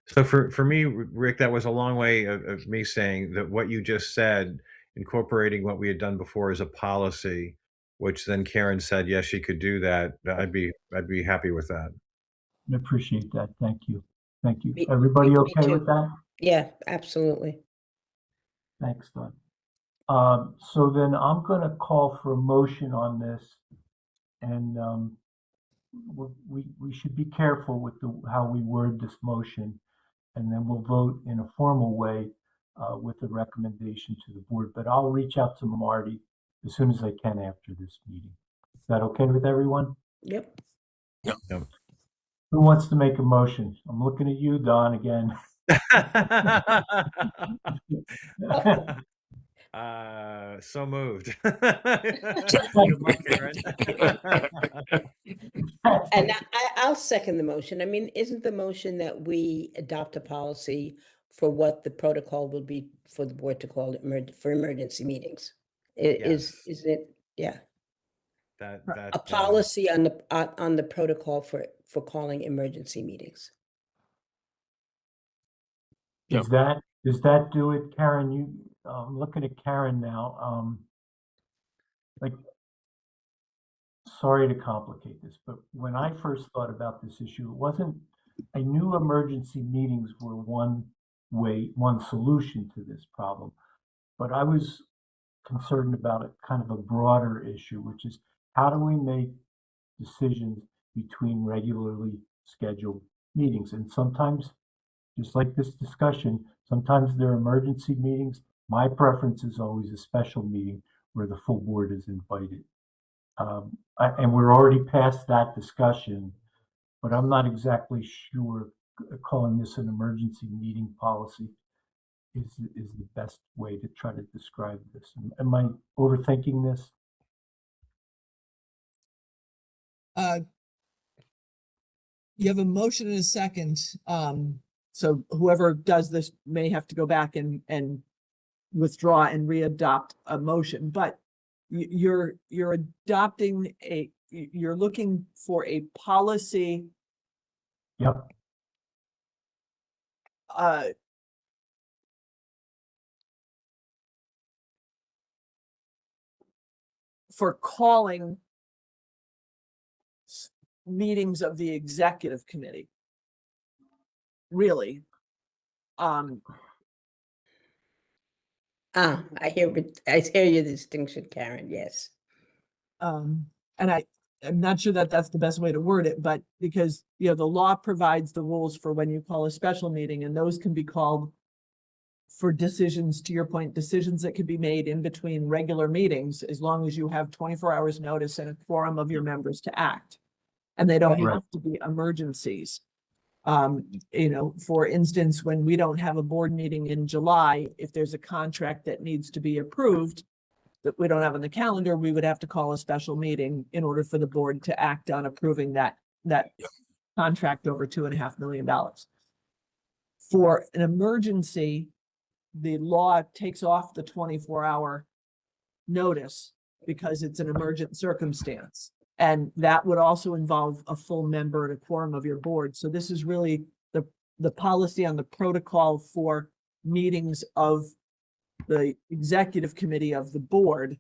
So for me, Rick, that was a long way of me saying that what you just said, incorporating what we had done before as a policy, which then Karen said, yes, she could do that. I'd be happy with that. I appreciate that. Thank you. Thank you. Me Everybody okay too. with that? Yeah, absolutely. Thanks, Don. So then I'm going to call for a motion on this, and we should be careful with how we word this motion, and then we'll vote in a formal way with the recommendation to the board. But I'll reach out to Marty as soon as I can after this meeting. Is that okay with everyone? Yep. Yeah. Who wants to make a motion? I'm looking at you, Don, again. So moved. Good luck, Karen. And I'll second the motion. I mean, isn't the motion that we adopt a policy for what the protocol will be for the board to call it for emergency meetings? Is it, yeah, That a policy on the protocol for calling emergency meetings? Yeah. Does that do it, Karen? I'm looking at Karen now. Like, sorry to complicate this, but when I first thought about this issue, I knew emergency meetings were one solution to this problem, but I was concerned about a kind of a broader issue, which is how do we make decisions between regularly scheduled meetings? And sometimes, just like this discussion, sometimes there are emergency meetings. My preference is always a special meeting where the full board is invited. And we're already past that discussion, but I'm not exactly sure calling this an emergency meeting policy is the best way to try to describe this. Am I overthinking this? You have a motion and a second. So whoever does this may have to go back and withdraw and readopt a motion, but you're adopting you're looking for a policy. Yep. For calling meetings of the executive committee. Really. I hear your distinction, Karen, yes. And I'm not sure that that's the best way to word it, but because, the law provides the rules for when you call a special meeting, and those can be called for decisions, to your point, decisions that can be made in between regular meetings, as long as you have 24 hours notice and a quorum of your members to act. And they don't Right. have to be emergencies. For instance, when we don't have a board meeting in July, if there's a contract that needs to be approved that we don't have on the calendar, we would have to call a special meeting in order for the board to act on approving that contract over $2.5 million. For an emergency, the law takes off the 24-hour notice because it's an emergent circumstance. And that would also involve a full member and a quorum of your board. So this is really the policy on the protocol for meetings of the executive committee of the board.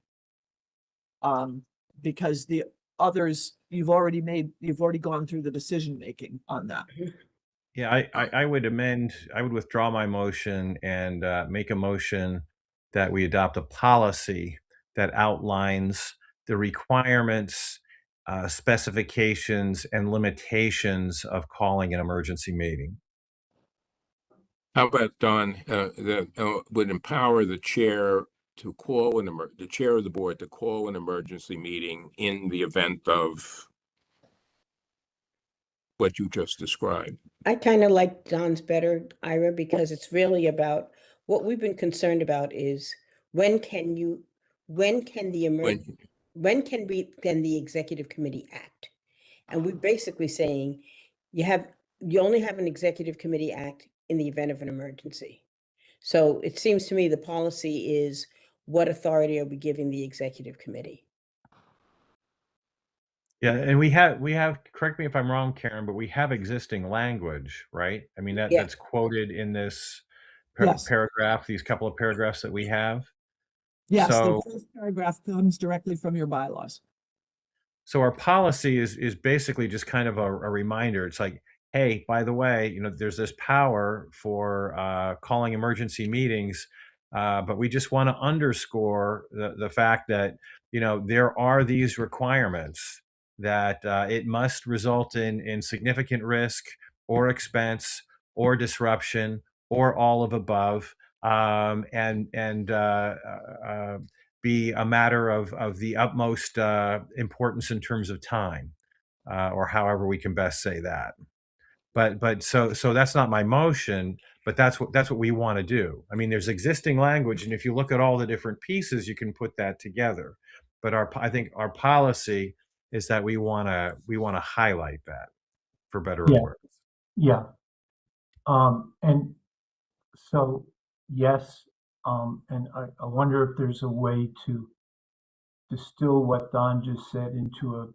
Because the others, you've already gone through the decision-making on that. Yeah, I would withdraw my motion and make a motion that we adopt a policy that outlines the requirements, specifications, and limitations of calling an emergency meeting. How about, Don, that would empower the chair to call the chair of the board to call an emergency meeting in the event of what you just described? I kind of like Don's better, Ira, because it's really about what we've been concerned about is when can the executive committee act? And we're basically saying you only have an executive committee act in the event of an emergency. So it seems to me the policy is what authority are we giving the executive committee? Yeah, and we have, correct me if I'm wrong, Karen, but we have existing language, right? I mean, Yeah. that's quoted in this Yes. paragraph, these couple of paragraphs that we have. Yes, So, the first paragraph comes directly from your bylaws. so our policy is basically just kind of a reminder. It's like, hey, by the way, there's this power for calling emergency meetings, but we just want to underscore the fact that there are these requirements that it must result in significant risk or expense or disruption or all of above, and be a matter of the utmost importance in terms of time, or however we can best say that. But so that's not my motion, but that's what we want to do. I mean, there's existing language, and if you look at all the different pieces, you can put that together. But I think our policy is that we want to highlight that, for better or worse. Yeah. And so, yes, and I wonder if there's a way to distill what Don just said into a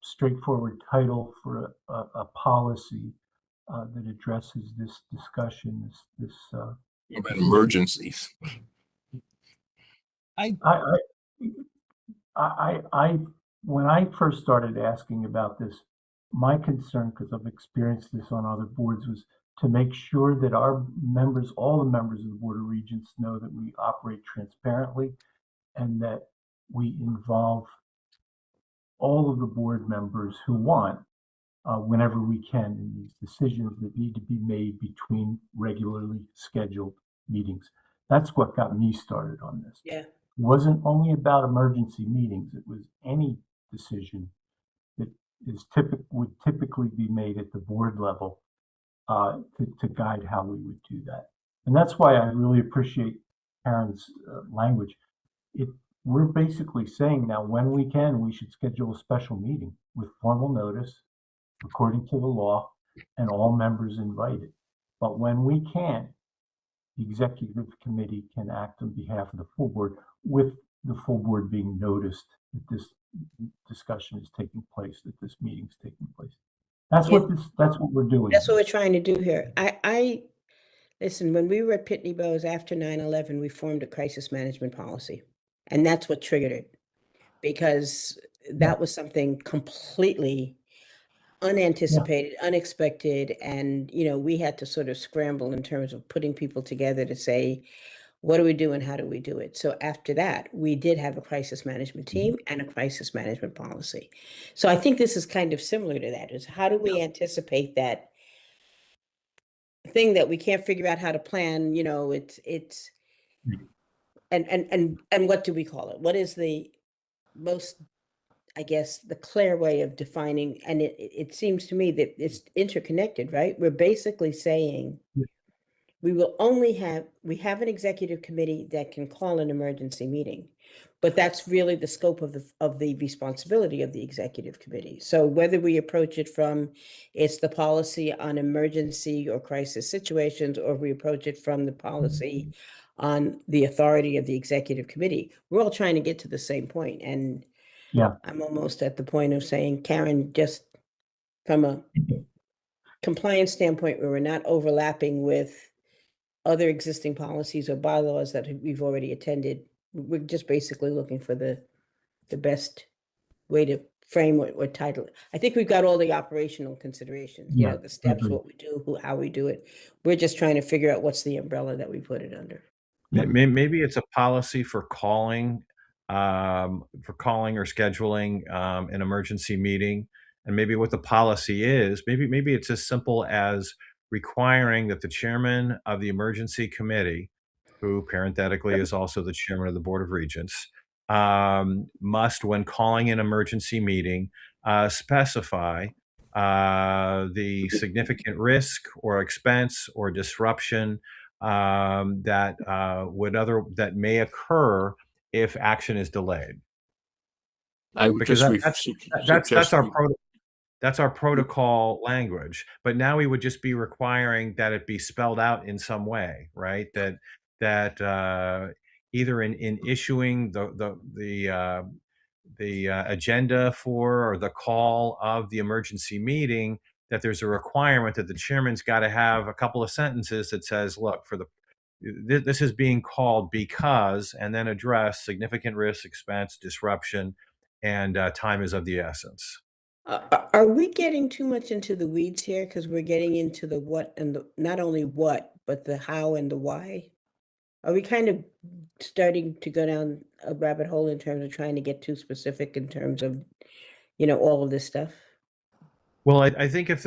straightforward title for a policy. that addresses this discussion, About emergencies. I, when I first started asking about this, my concern, because I've experienced this on other boards, was to make sure that our members, all the members of the Board of Regents, know that we operate transparently and that we involve all of the board members who want, whenever we can, in these decisions that need to be made between regularly scheduled meetings. That's what got me started on this. Yeah. It wasn't only about emergency meetings, it was any decision that would typically be made at the board level to guide how we would do that. And that's why I really appreciate Karen's language. We're basically saying now, when we can, we should schedule a special meeting with formal notice, according to the law, and all members invited. But when we can't, the executive committee can act on behalf of the full board, with the full board being noticed that this discussion is taking place, that this meeting is taking place. That's Yeah. that's what we're doing. That's what we're trying to do here. I listen, when we were at Pitney Bowes after 9/11, we formed a crisis management policy. And that's what triggered it, because that was something completely unanticipated, unexpected. And, we had to sort of scramble in terms of putting people together to say, what do we do and how do we do it? So after that, we did have a crisis management team and a crisis management policy. So I think this is kind of similar to that, is how do we anticipate that thing that we can't figure out how to plan? It's and what do we call it? What is the most, I guess, the clear way of defining? And it seems to me that it's interconnected, right? We're basically saying we have an executive committee that can call an emergency meeting, but that's really the scope of the responsibility of the executive committee. So whether we approach it from it's the policy on emergency or crisis situations, or we approach it from the policy on the authority of the executive committee, we're all trying to get to the same point. And I'm almost at the point of saying, Karen, just from a compliance standpoint, where we're not overlapping with other existing policies or bylaws that we've already attended, we're just basically looking for the best way to frame or title it. I think we've got all the operational considerations, the steps, what we do, how we do it. We're just trying to figure out what's the umbrella that we put it under. Maybe it's a policy for calling or scheduling an emergency meeting. And maybe what the policy is, maybe it's as simple as requiring that the chairman of the emergency committee, who parenthetically is also the chairman of the Board of Regents, must, when calling an emergency meeting, specify the significant risk or expense or disruption that may occur if action is delayed. I would Because just that's our protocol language. But now we would just be requiring that it be spelled out in some way, right? That either in issuing the agenda for, or the call of the emergency meeting, that there's a requirement that the chairman's got to have a couple of sentences that says, look, this is being called because, and then address significant risk, expense, disruption, and time is of the essence. Are we getting too much into the weeds here? Because we're getting into the what and not only what, but the how and the why. Are we kind of starting to go down a rabbit hole in terms of trying to get too specific in terms of, all of this stuff? Well, I think if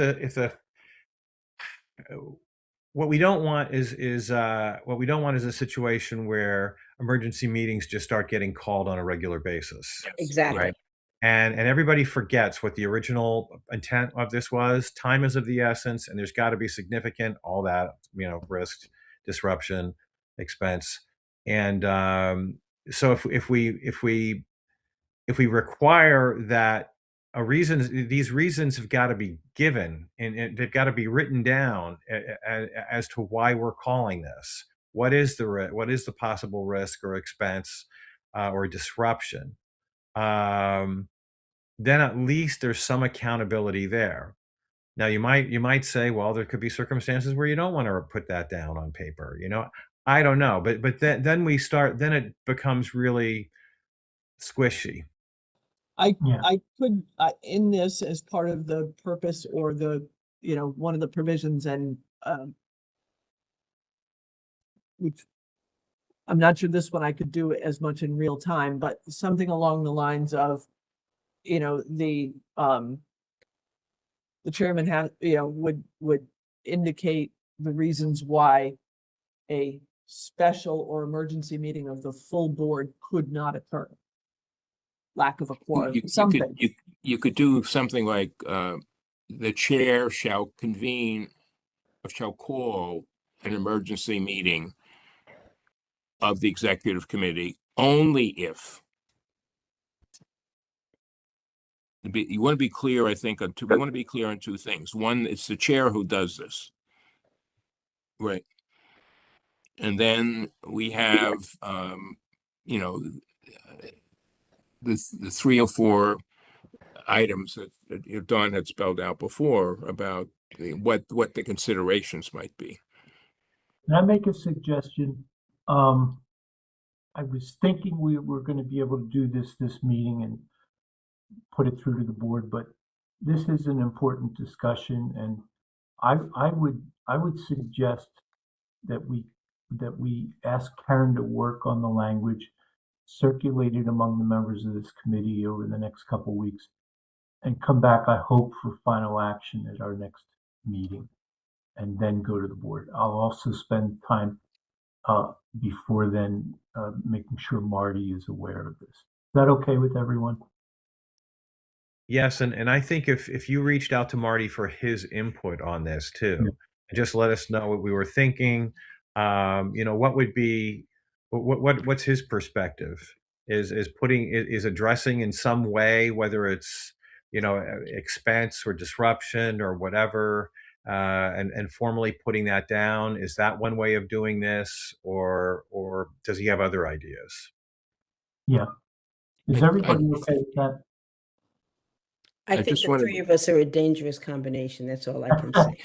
what we don't want is a situation where emergency meetings just start getting called on a regular basis. Exactly. Right? And everybody forgets what the original intent of this was. Time is of the essence, and there's got to be significant, all that, risk, disruption, expense. And so if we require that these reasons have got to be given, and they've got to be written down as to why we're calling this. What is the possible risk or expense or disruption? Then at least there's some accountability there. Now you might say, well, there could be circumstances where you don't want to put that down on paper. I don't know, but then then it becomes really squishy. Yeah. I could, in this as part of the purpose or one of the provisions and, which I'm not sure this one I could do as much in real time, but something along the lines of, the chairman would indicate the reasons why a special or emergency meeting of the full board could not occur. Lack of a quorum, something. You could do something like, the chair shall convene or shall call an emergency meeting of the executive committee only if. You want to be clear, I think, we want to be clear on two things. One, it's the chair who does this. Right. And then we have, the 3 or 4 items that Dawn had spelled out before about what the considerations might be. Can I make a suggestion? I was thinking we were going to be able to do this meeting and put it through to the board, but this is an important discussion, and I would suggest that we ask Karen to work on the language, circulate it among the members of this committee over the next couple weeks, and come back, I hope, for final action at our next meeting, and then go to the board. I'll also spend time before then making sure Marty is aware of this. Is that okay with everyone? Yes, and I think if you reached out to Marty for his input on this too, Yeah. and just let us know what we were thinking, what would be what's his perspective? Is addressing in some way, whether it's expense or disruption or whatever, and formally putting that down. Is that one way of doing this, or does he have other ideas? Yeah. Is everybody okay with that? I think just the wanted- 3 of us are a dangerous combination. That's all I can say.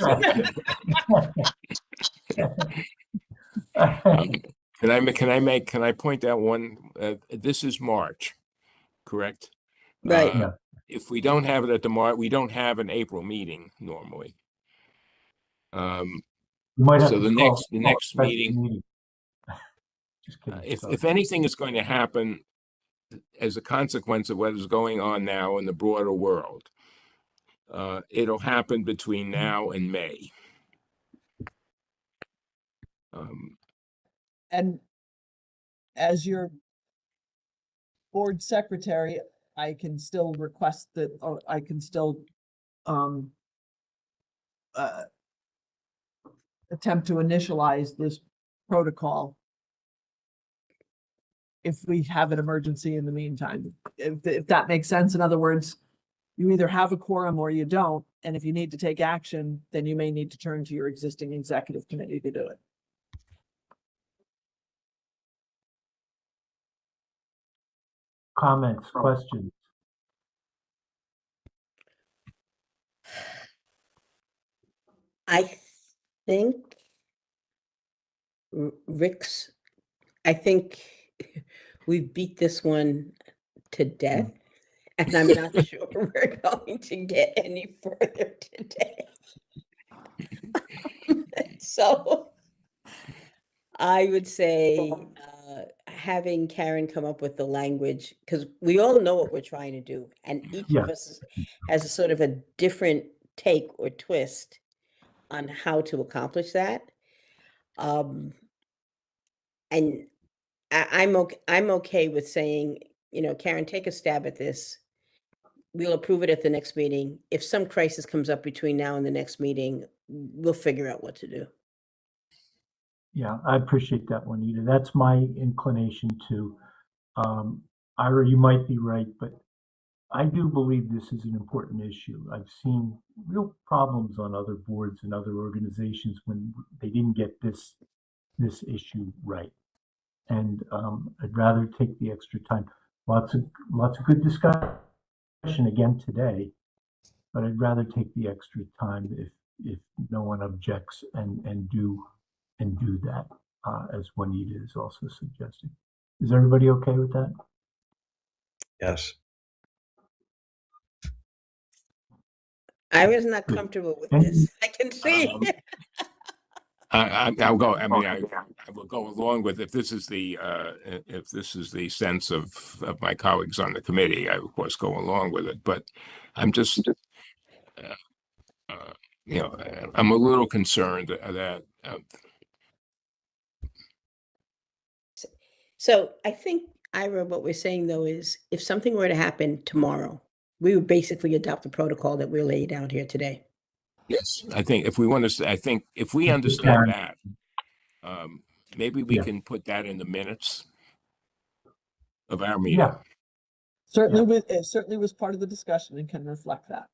Can I point out one? This is March, correct? Right. Yeah. If we don't have it at the March, we don't have an April meeting normally. You might have So to the call next special meeting, Just kidding. if anything is going to happen as a consequence of what is going on now in the broader world, it'll happen between now and May. And as your board secretary, I can still request that, or I can still attempt to initialize this protocol if we have an emergency in the meantime, if that makes sense. In other words, you either have a quorum or you don't, and if you need to take action, then you may need to turn to your existing executive committee to do it. Comments, questions? I think I think we've beat this one to death, and I'm not sure we're going to get any further today. So I would say having Karen come up with the language, because we all know what we're trying to do, and each Yeah. of us has a sort of a different take or twist on how to accomplish that. And I'm okay with saying, Karen, take a stab at this. We'll approve it at the next meeting. If some crisis comes up between now and the next meeting, we'll figure out what to do. Yeah, I appreciate that, Juanita. That's my inclination too. Ira, you might be right, but I do believe this is an important issue. I've seen real problems on other boards and other organizations when they didn't get this issue right. And I'd rather take the extra time. Lots of good discussion again today. but I'd rather take the extra time if no one objects and do that, as Juanita is also suggesting. Is everybody okay with that? Yes. I was not Good. comfortable with Any- this. I can see. I'll go. I mean, I will go along with if this is the sense of my colleagues on the committee. I of course go along with it, but I'm just you know, I'm a little concerned that So I think, Ira, what we're saying though is if something were to happen tomorrow, we would basically adopt the protocol that we laid out here today. yes, I think if we want to, I think if we Mr. understand Karen. that, maybe we Yeah. can put that in the minutes of our meeting. Yeah, It certainly was part of the discussion and can reflect that.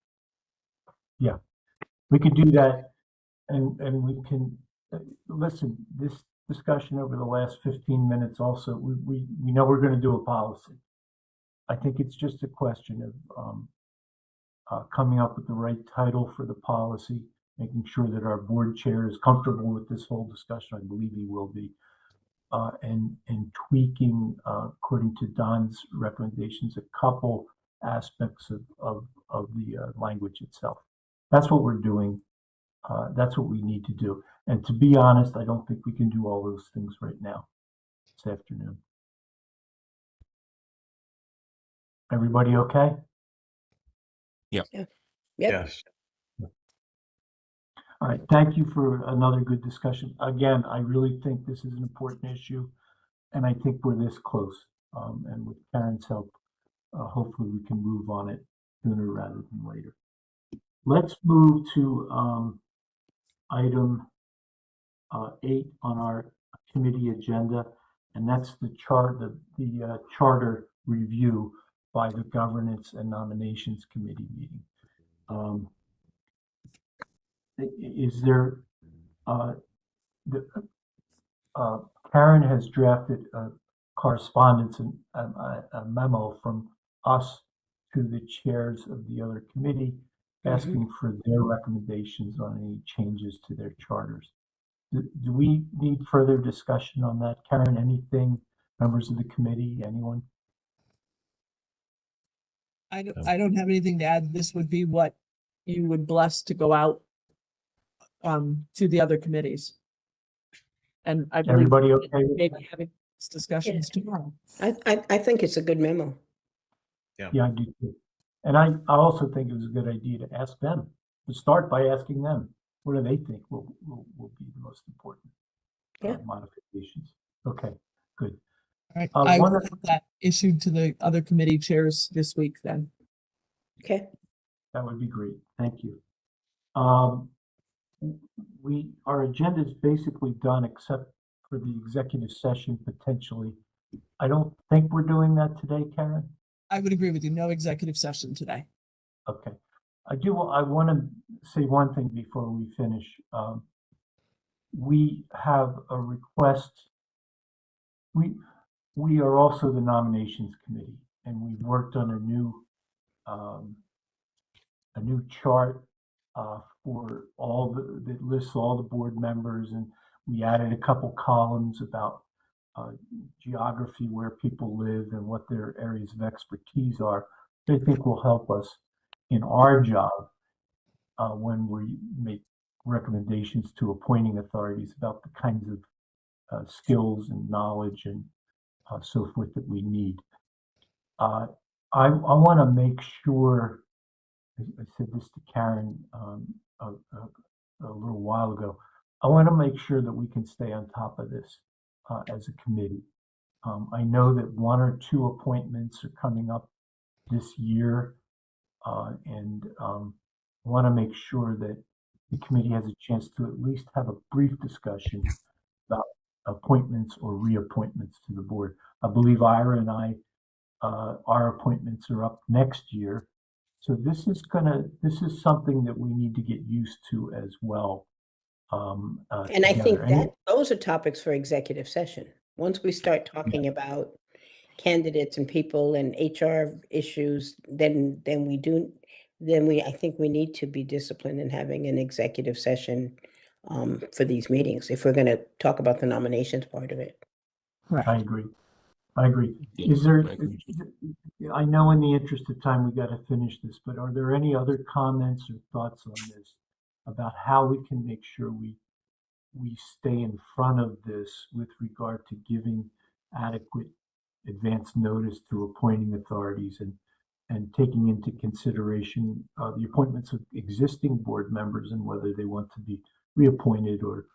we could do that, and we can listen. This discussion over the last 15 minutes also, we know we're going to do a policy. I think it's just a question of coming up with the right title for the policy, making sure that our board chair is comfortable with this whole discussion. I believe he will be, and tweaking according to Don's recommendations a couple aspects of the language itself. That's what we're doing. That's what we need to do. And to be honest, I don't think we can do all those things right now, this afternoon. Everybody okay? Yep. Yes. All right, thank you for another good discussion. Again, I really think this is an important issue, and I think we're this close. And with Karen's help, hopefully we can move on it sooner rather than later. Let's move to item 8 on our committee agenda, and that's the charter review by the Governance and Nominations Committee meeting. Is there Karen has drafted a correspondence and a memo from us to the chairs of the other committee asking for their recommendations on any changes to their charters. Do we need further discussion on that? Karen, anything, members of the committee, anyone? I don't have anything to add. This would be what you would bless to go out to the other committees. And I believe Everybody okay with maybe having these discussions tomorrow. I think it's a good memo. Yeah, I do too. And I also think it was a good idea to ask them, to start by asking them, what do they think will be the most important modifications? Okay, good. All right, I will have that issued to the other committee chairs this week then. Okay. That would be great. Thank you. Our agenda is basically done except for the executive session potentially. I don't think we're doing that today, Karen. I would agree with you. No executive session today. Okay. I want to say one thing before we finish. We have a request. We are also the nominations committee, and we've worked on a new chart for all that lists all the board members, and we added a couple columns about geography, where people live and what their areas of expertise are. I think will help us in our job when we make recommendations to appointing authorities about the kinds of skills and knowledge and so forth that we need. I want to make sure, I said this to Karen a little while ago, I want to make sure that we can stay on top of this as a committee. I know that 1 or 2 appointments are coming up this year, and want to make sure that the committee has a chance to at least have a brief discussion about appointments or reappointments to the board. I believe Ira and I, our appointments are up next year. So this is something that we need to get used to as well. And I think that those are topics for executive session. Once we start talking about candidates and people and HR issues, then we then I think we need to be disciplined in having an executive session for these meetings, if we're gonna talk about the nominations part of it. I agree. I agree. Yeah, Is there, I agree. I know in the interest of time, we got to finish this, but are there any other comments or thoughts on this about how we can make sure we stay in front of this with regard to giving adequate advance notice to appointing authorities and taking into consideration the appointments of existing board members and whether they want to be reappointed or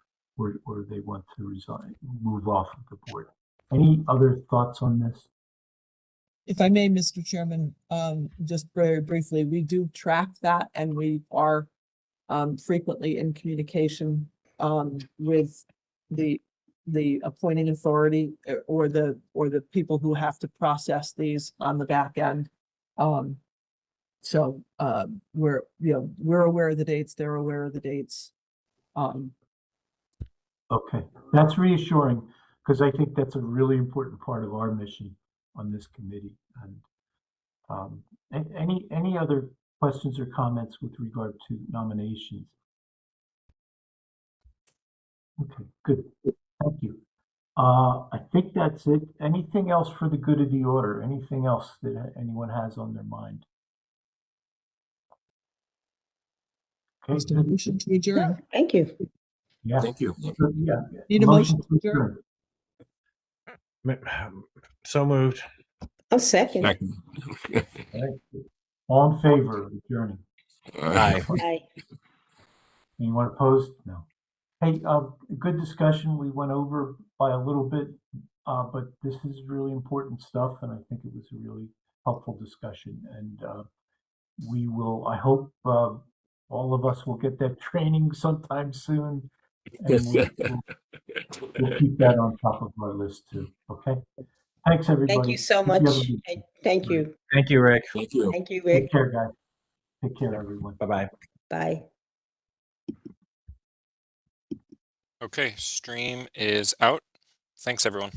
they want to resign, move off of the board. Any other thoughts on this? If I may, Mr. Chairman, just very briefly, we do track that and we are frequently in communication with the appointing authority or the people who have to process these on the back end. So we're aware of the dates, they're aware of the dates. Okay, that's reassuring because I think that's a really important part of our mission on this committee. And any other questions or comments with regard to nominations? Okay, good. Thank you. I think that's it. Anything else for the good of the order? Anything else that anyone has on their mind? Okay, Just a motion to adjourn. Thank you. yeah. Thank you. So, yeah. Need a motion to adjourn? So moved. I'll second. Second. All right. All in favor of adjourning? Aye. Aye. Anyone opposed? No. Hey, good discussion. We went over by a little bit, but this is really important stuff, and I think it was a really helpful discussion. And we will, I hope all of us will get that training sometime soon, and we'll keep that on top of our list too. Okay. Thanks, everybody. Thank you so Hope you have much. a good day. Thank you. Thank you, Rick. Thank you. Thank you, Take Rick. care, guys. Take care, everyone. Bye-bye. Bye. Okay, stream is out. Thanks, everyone.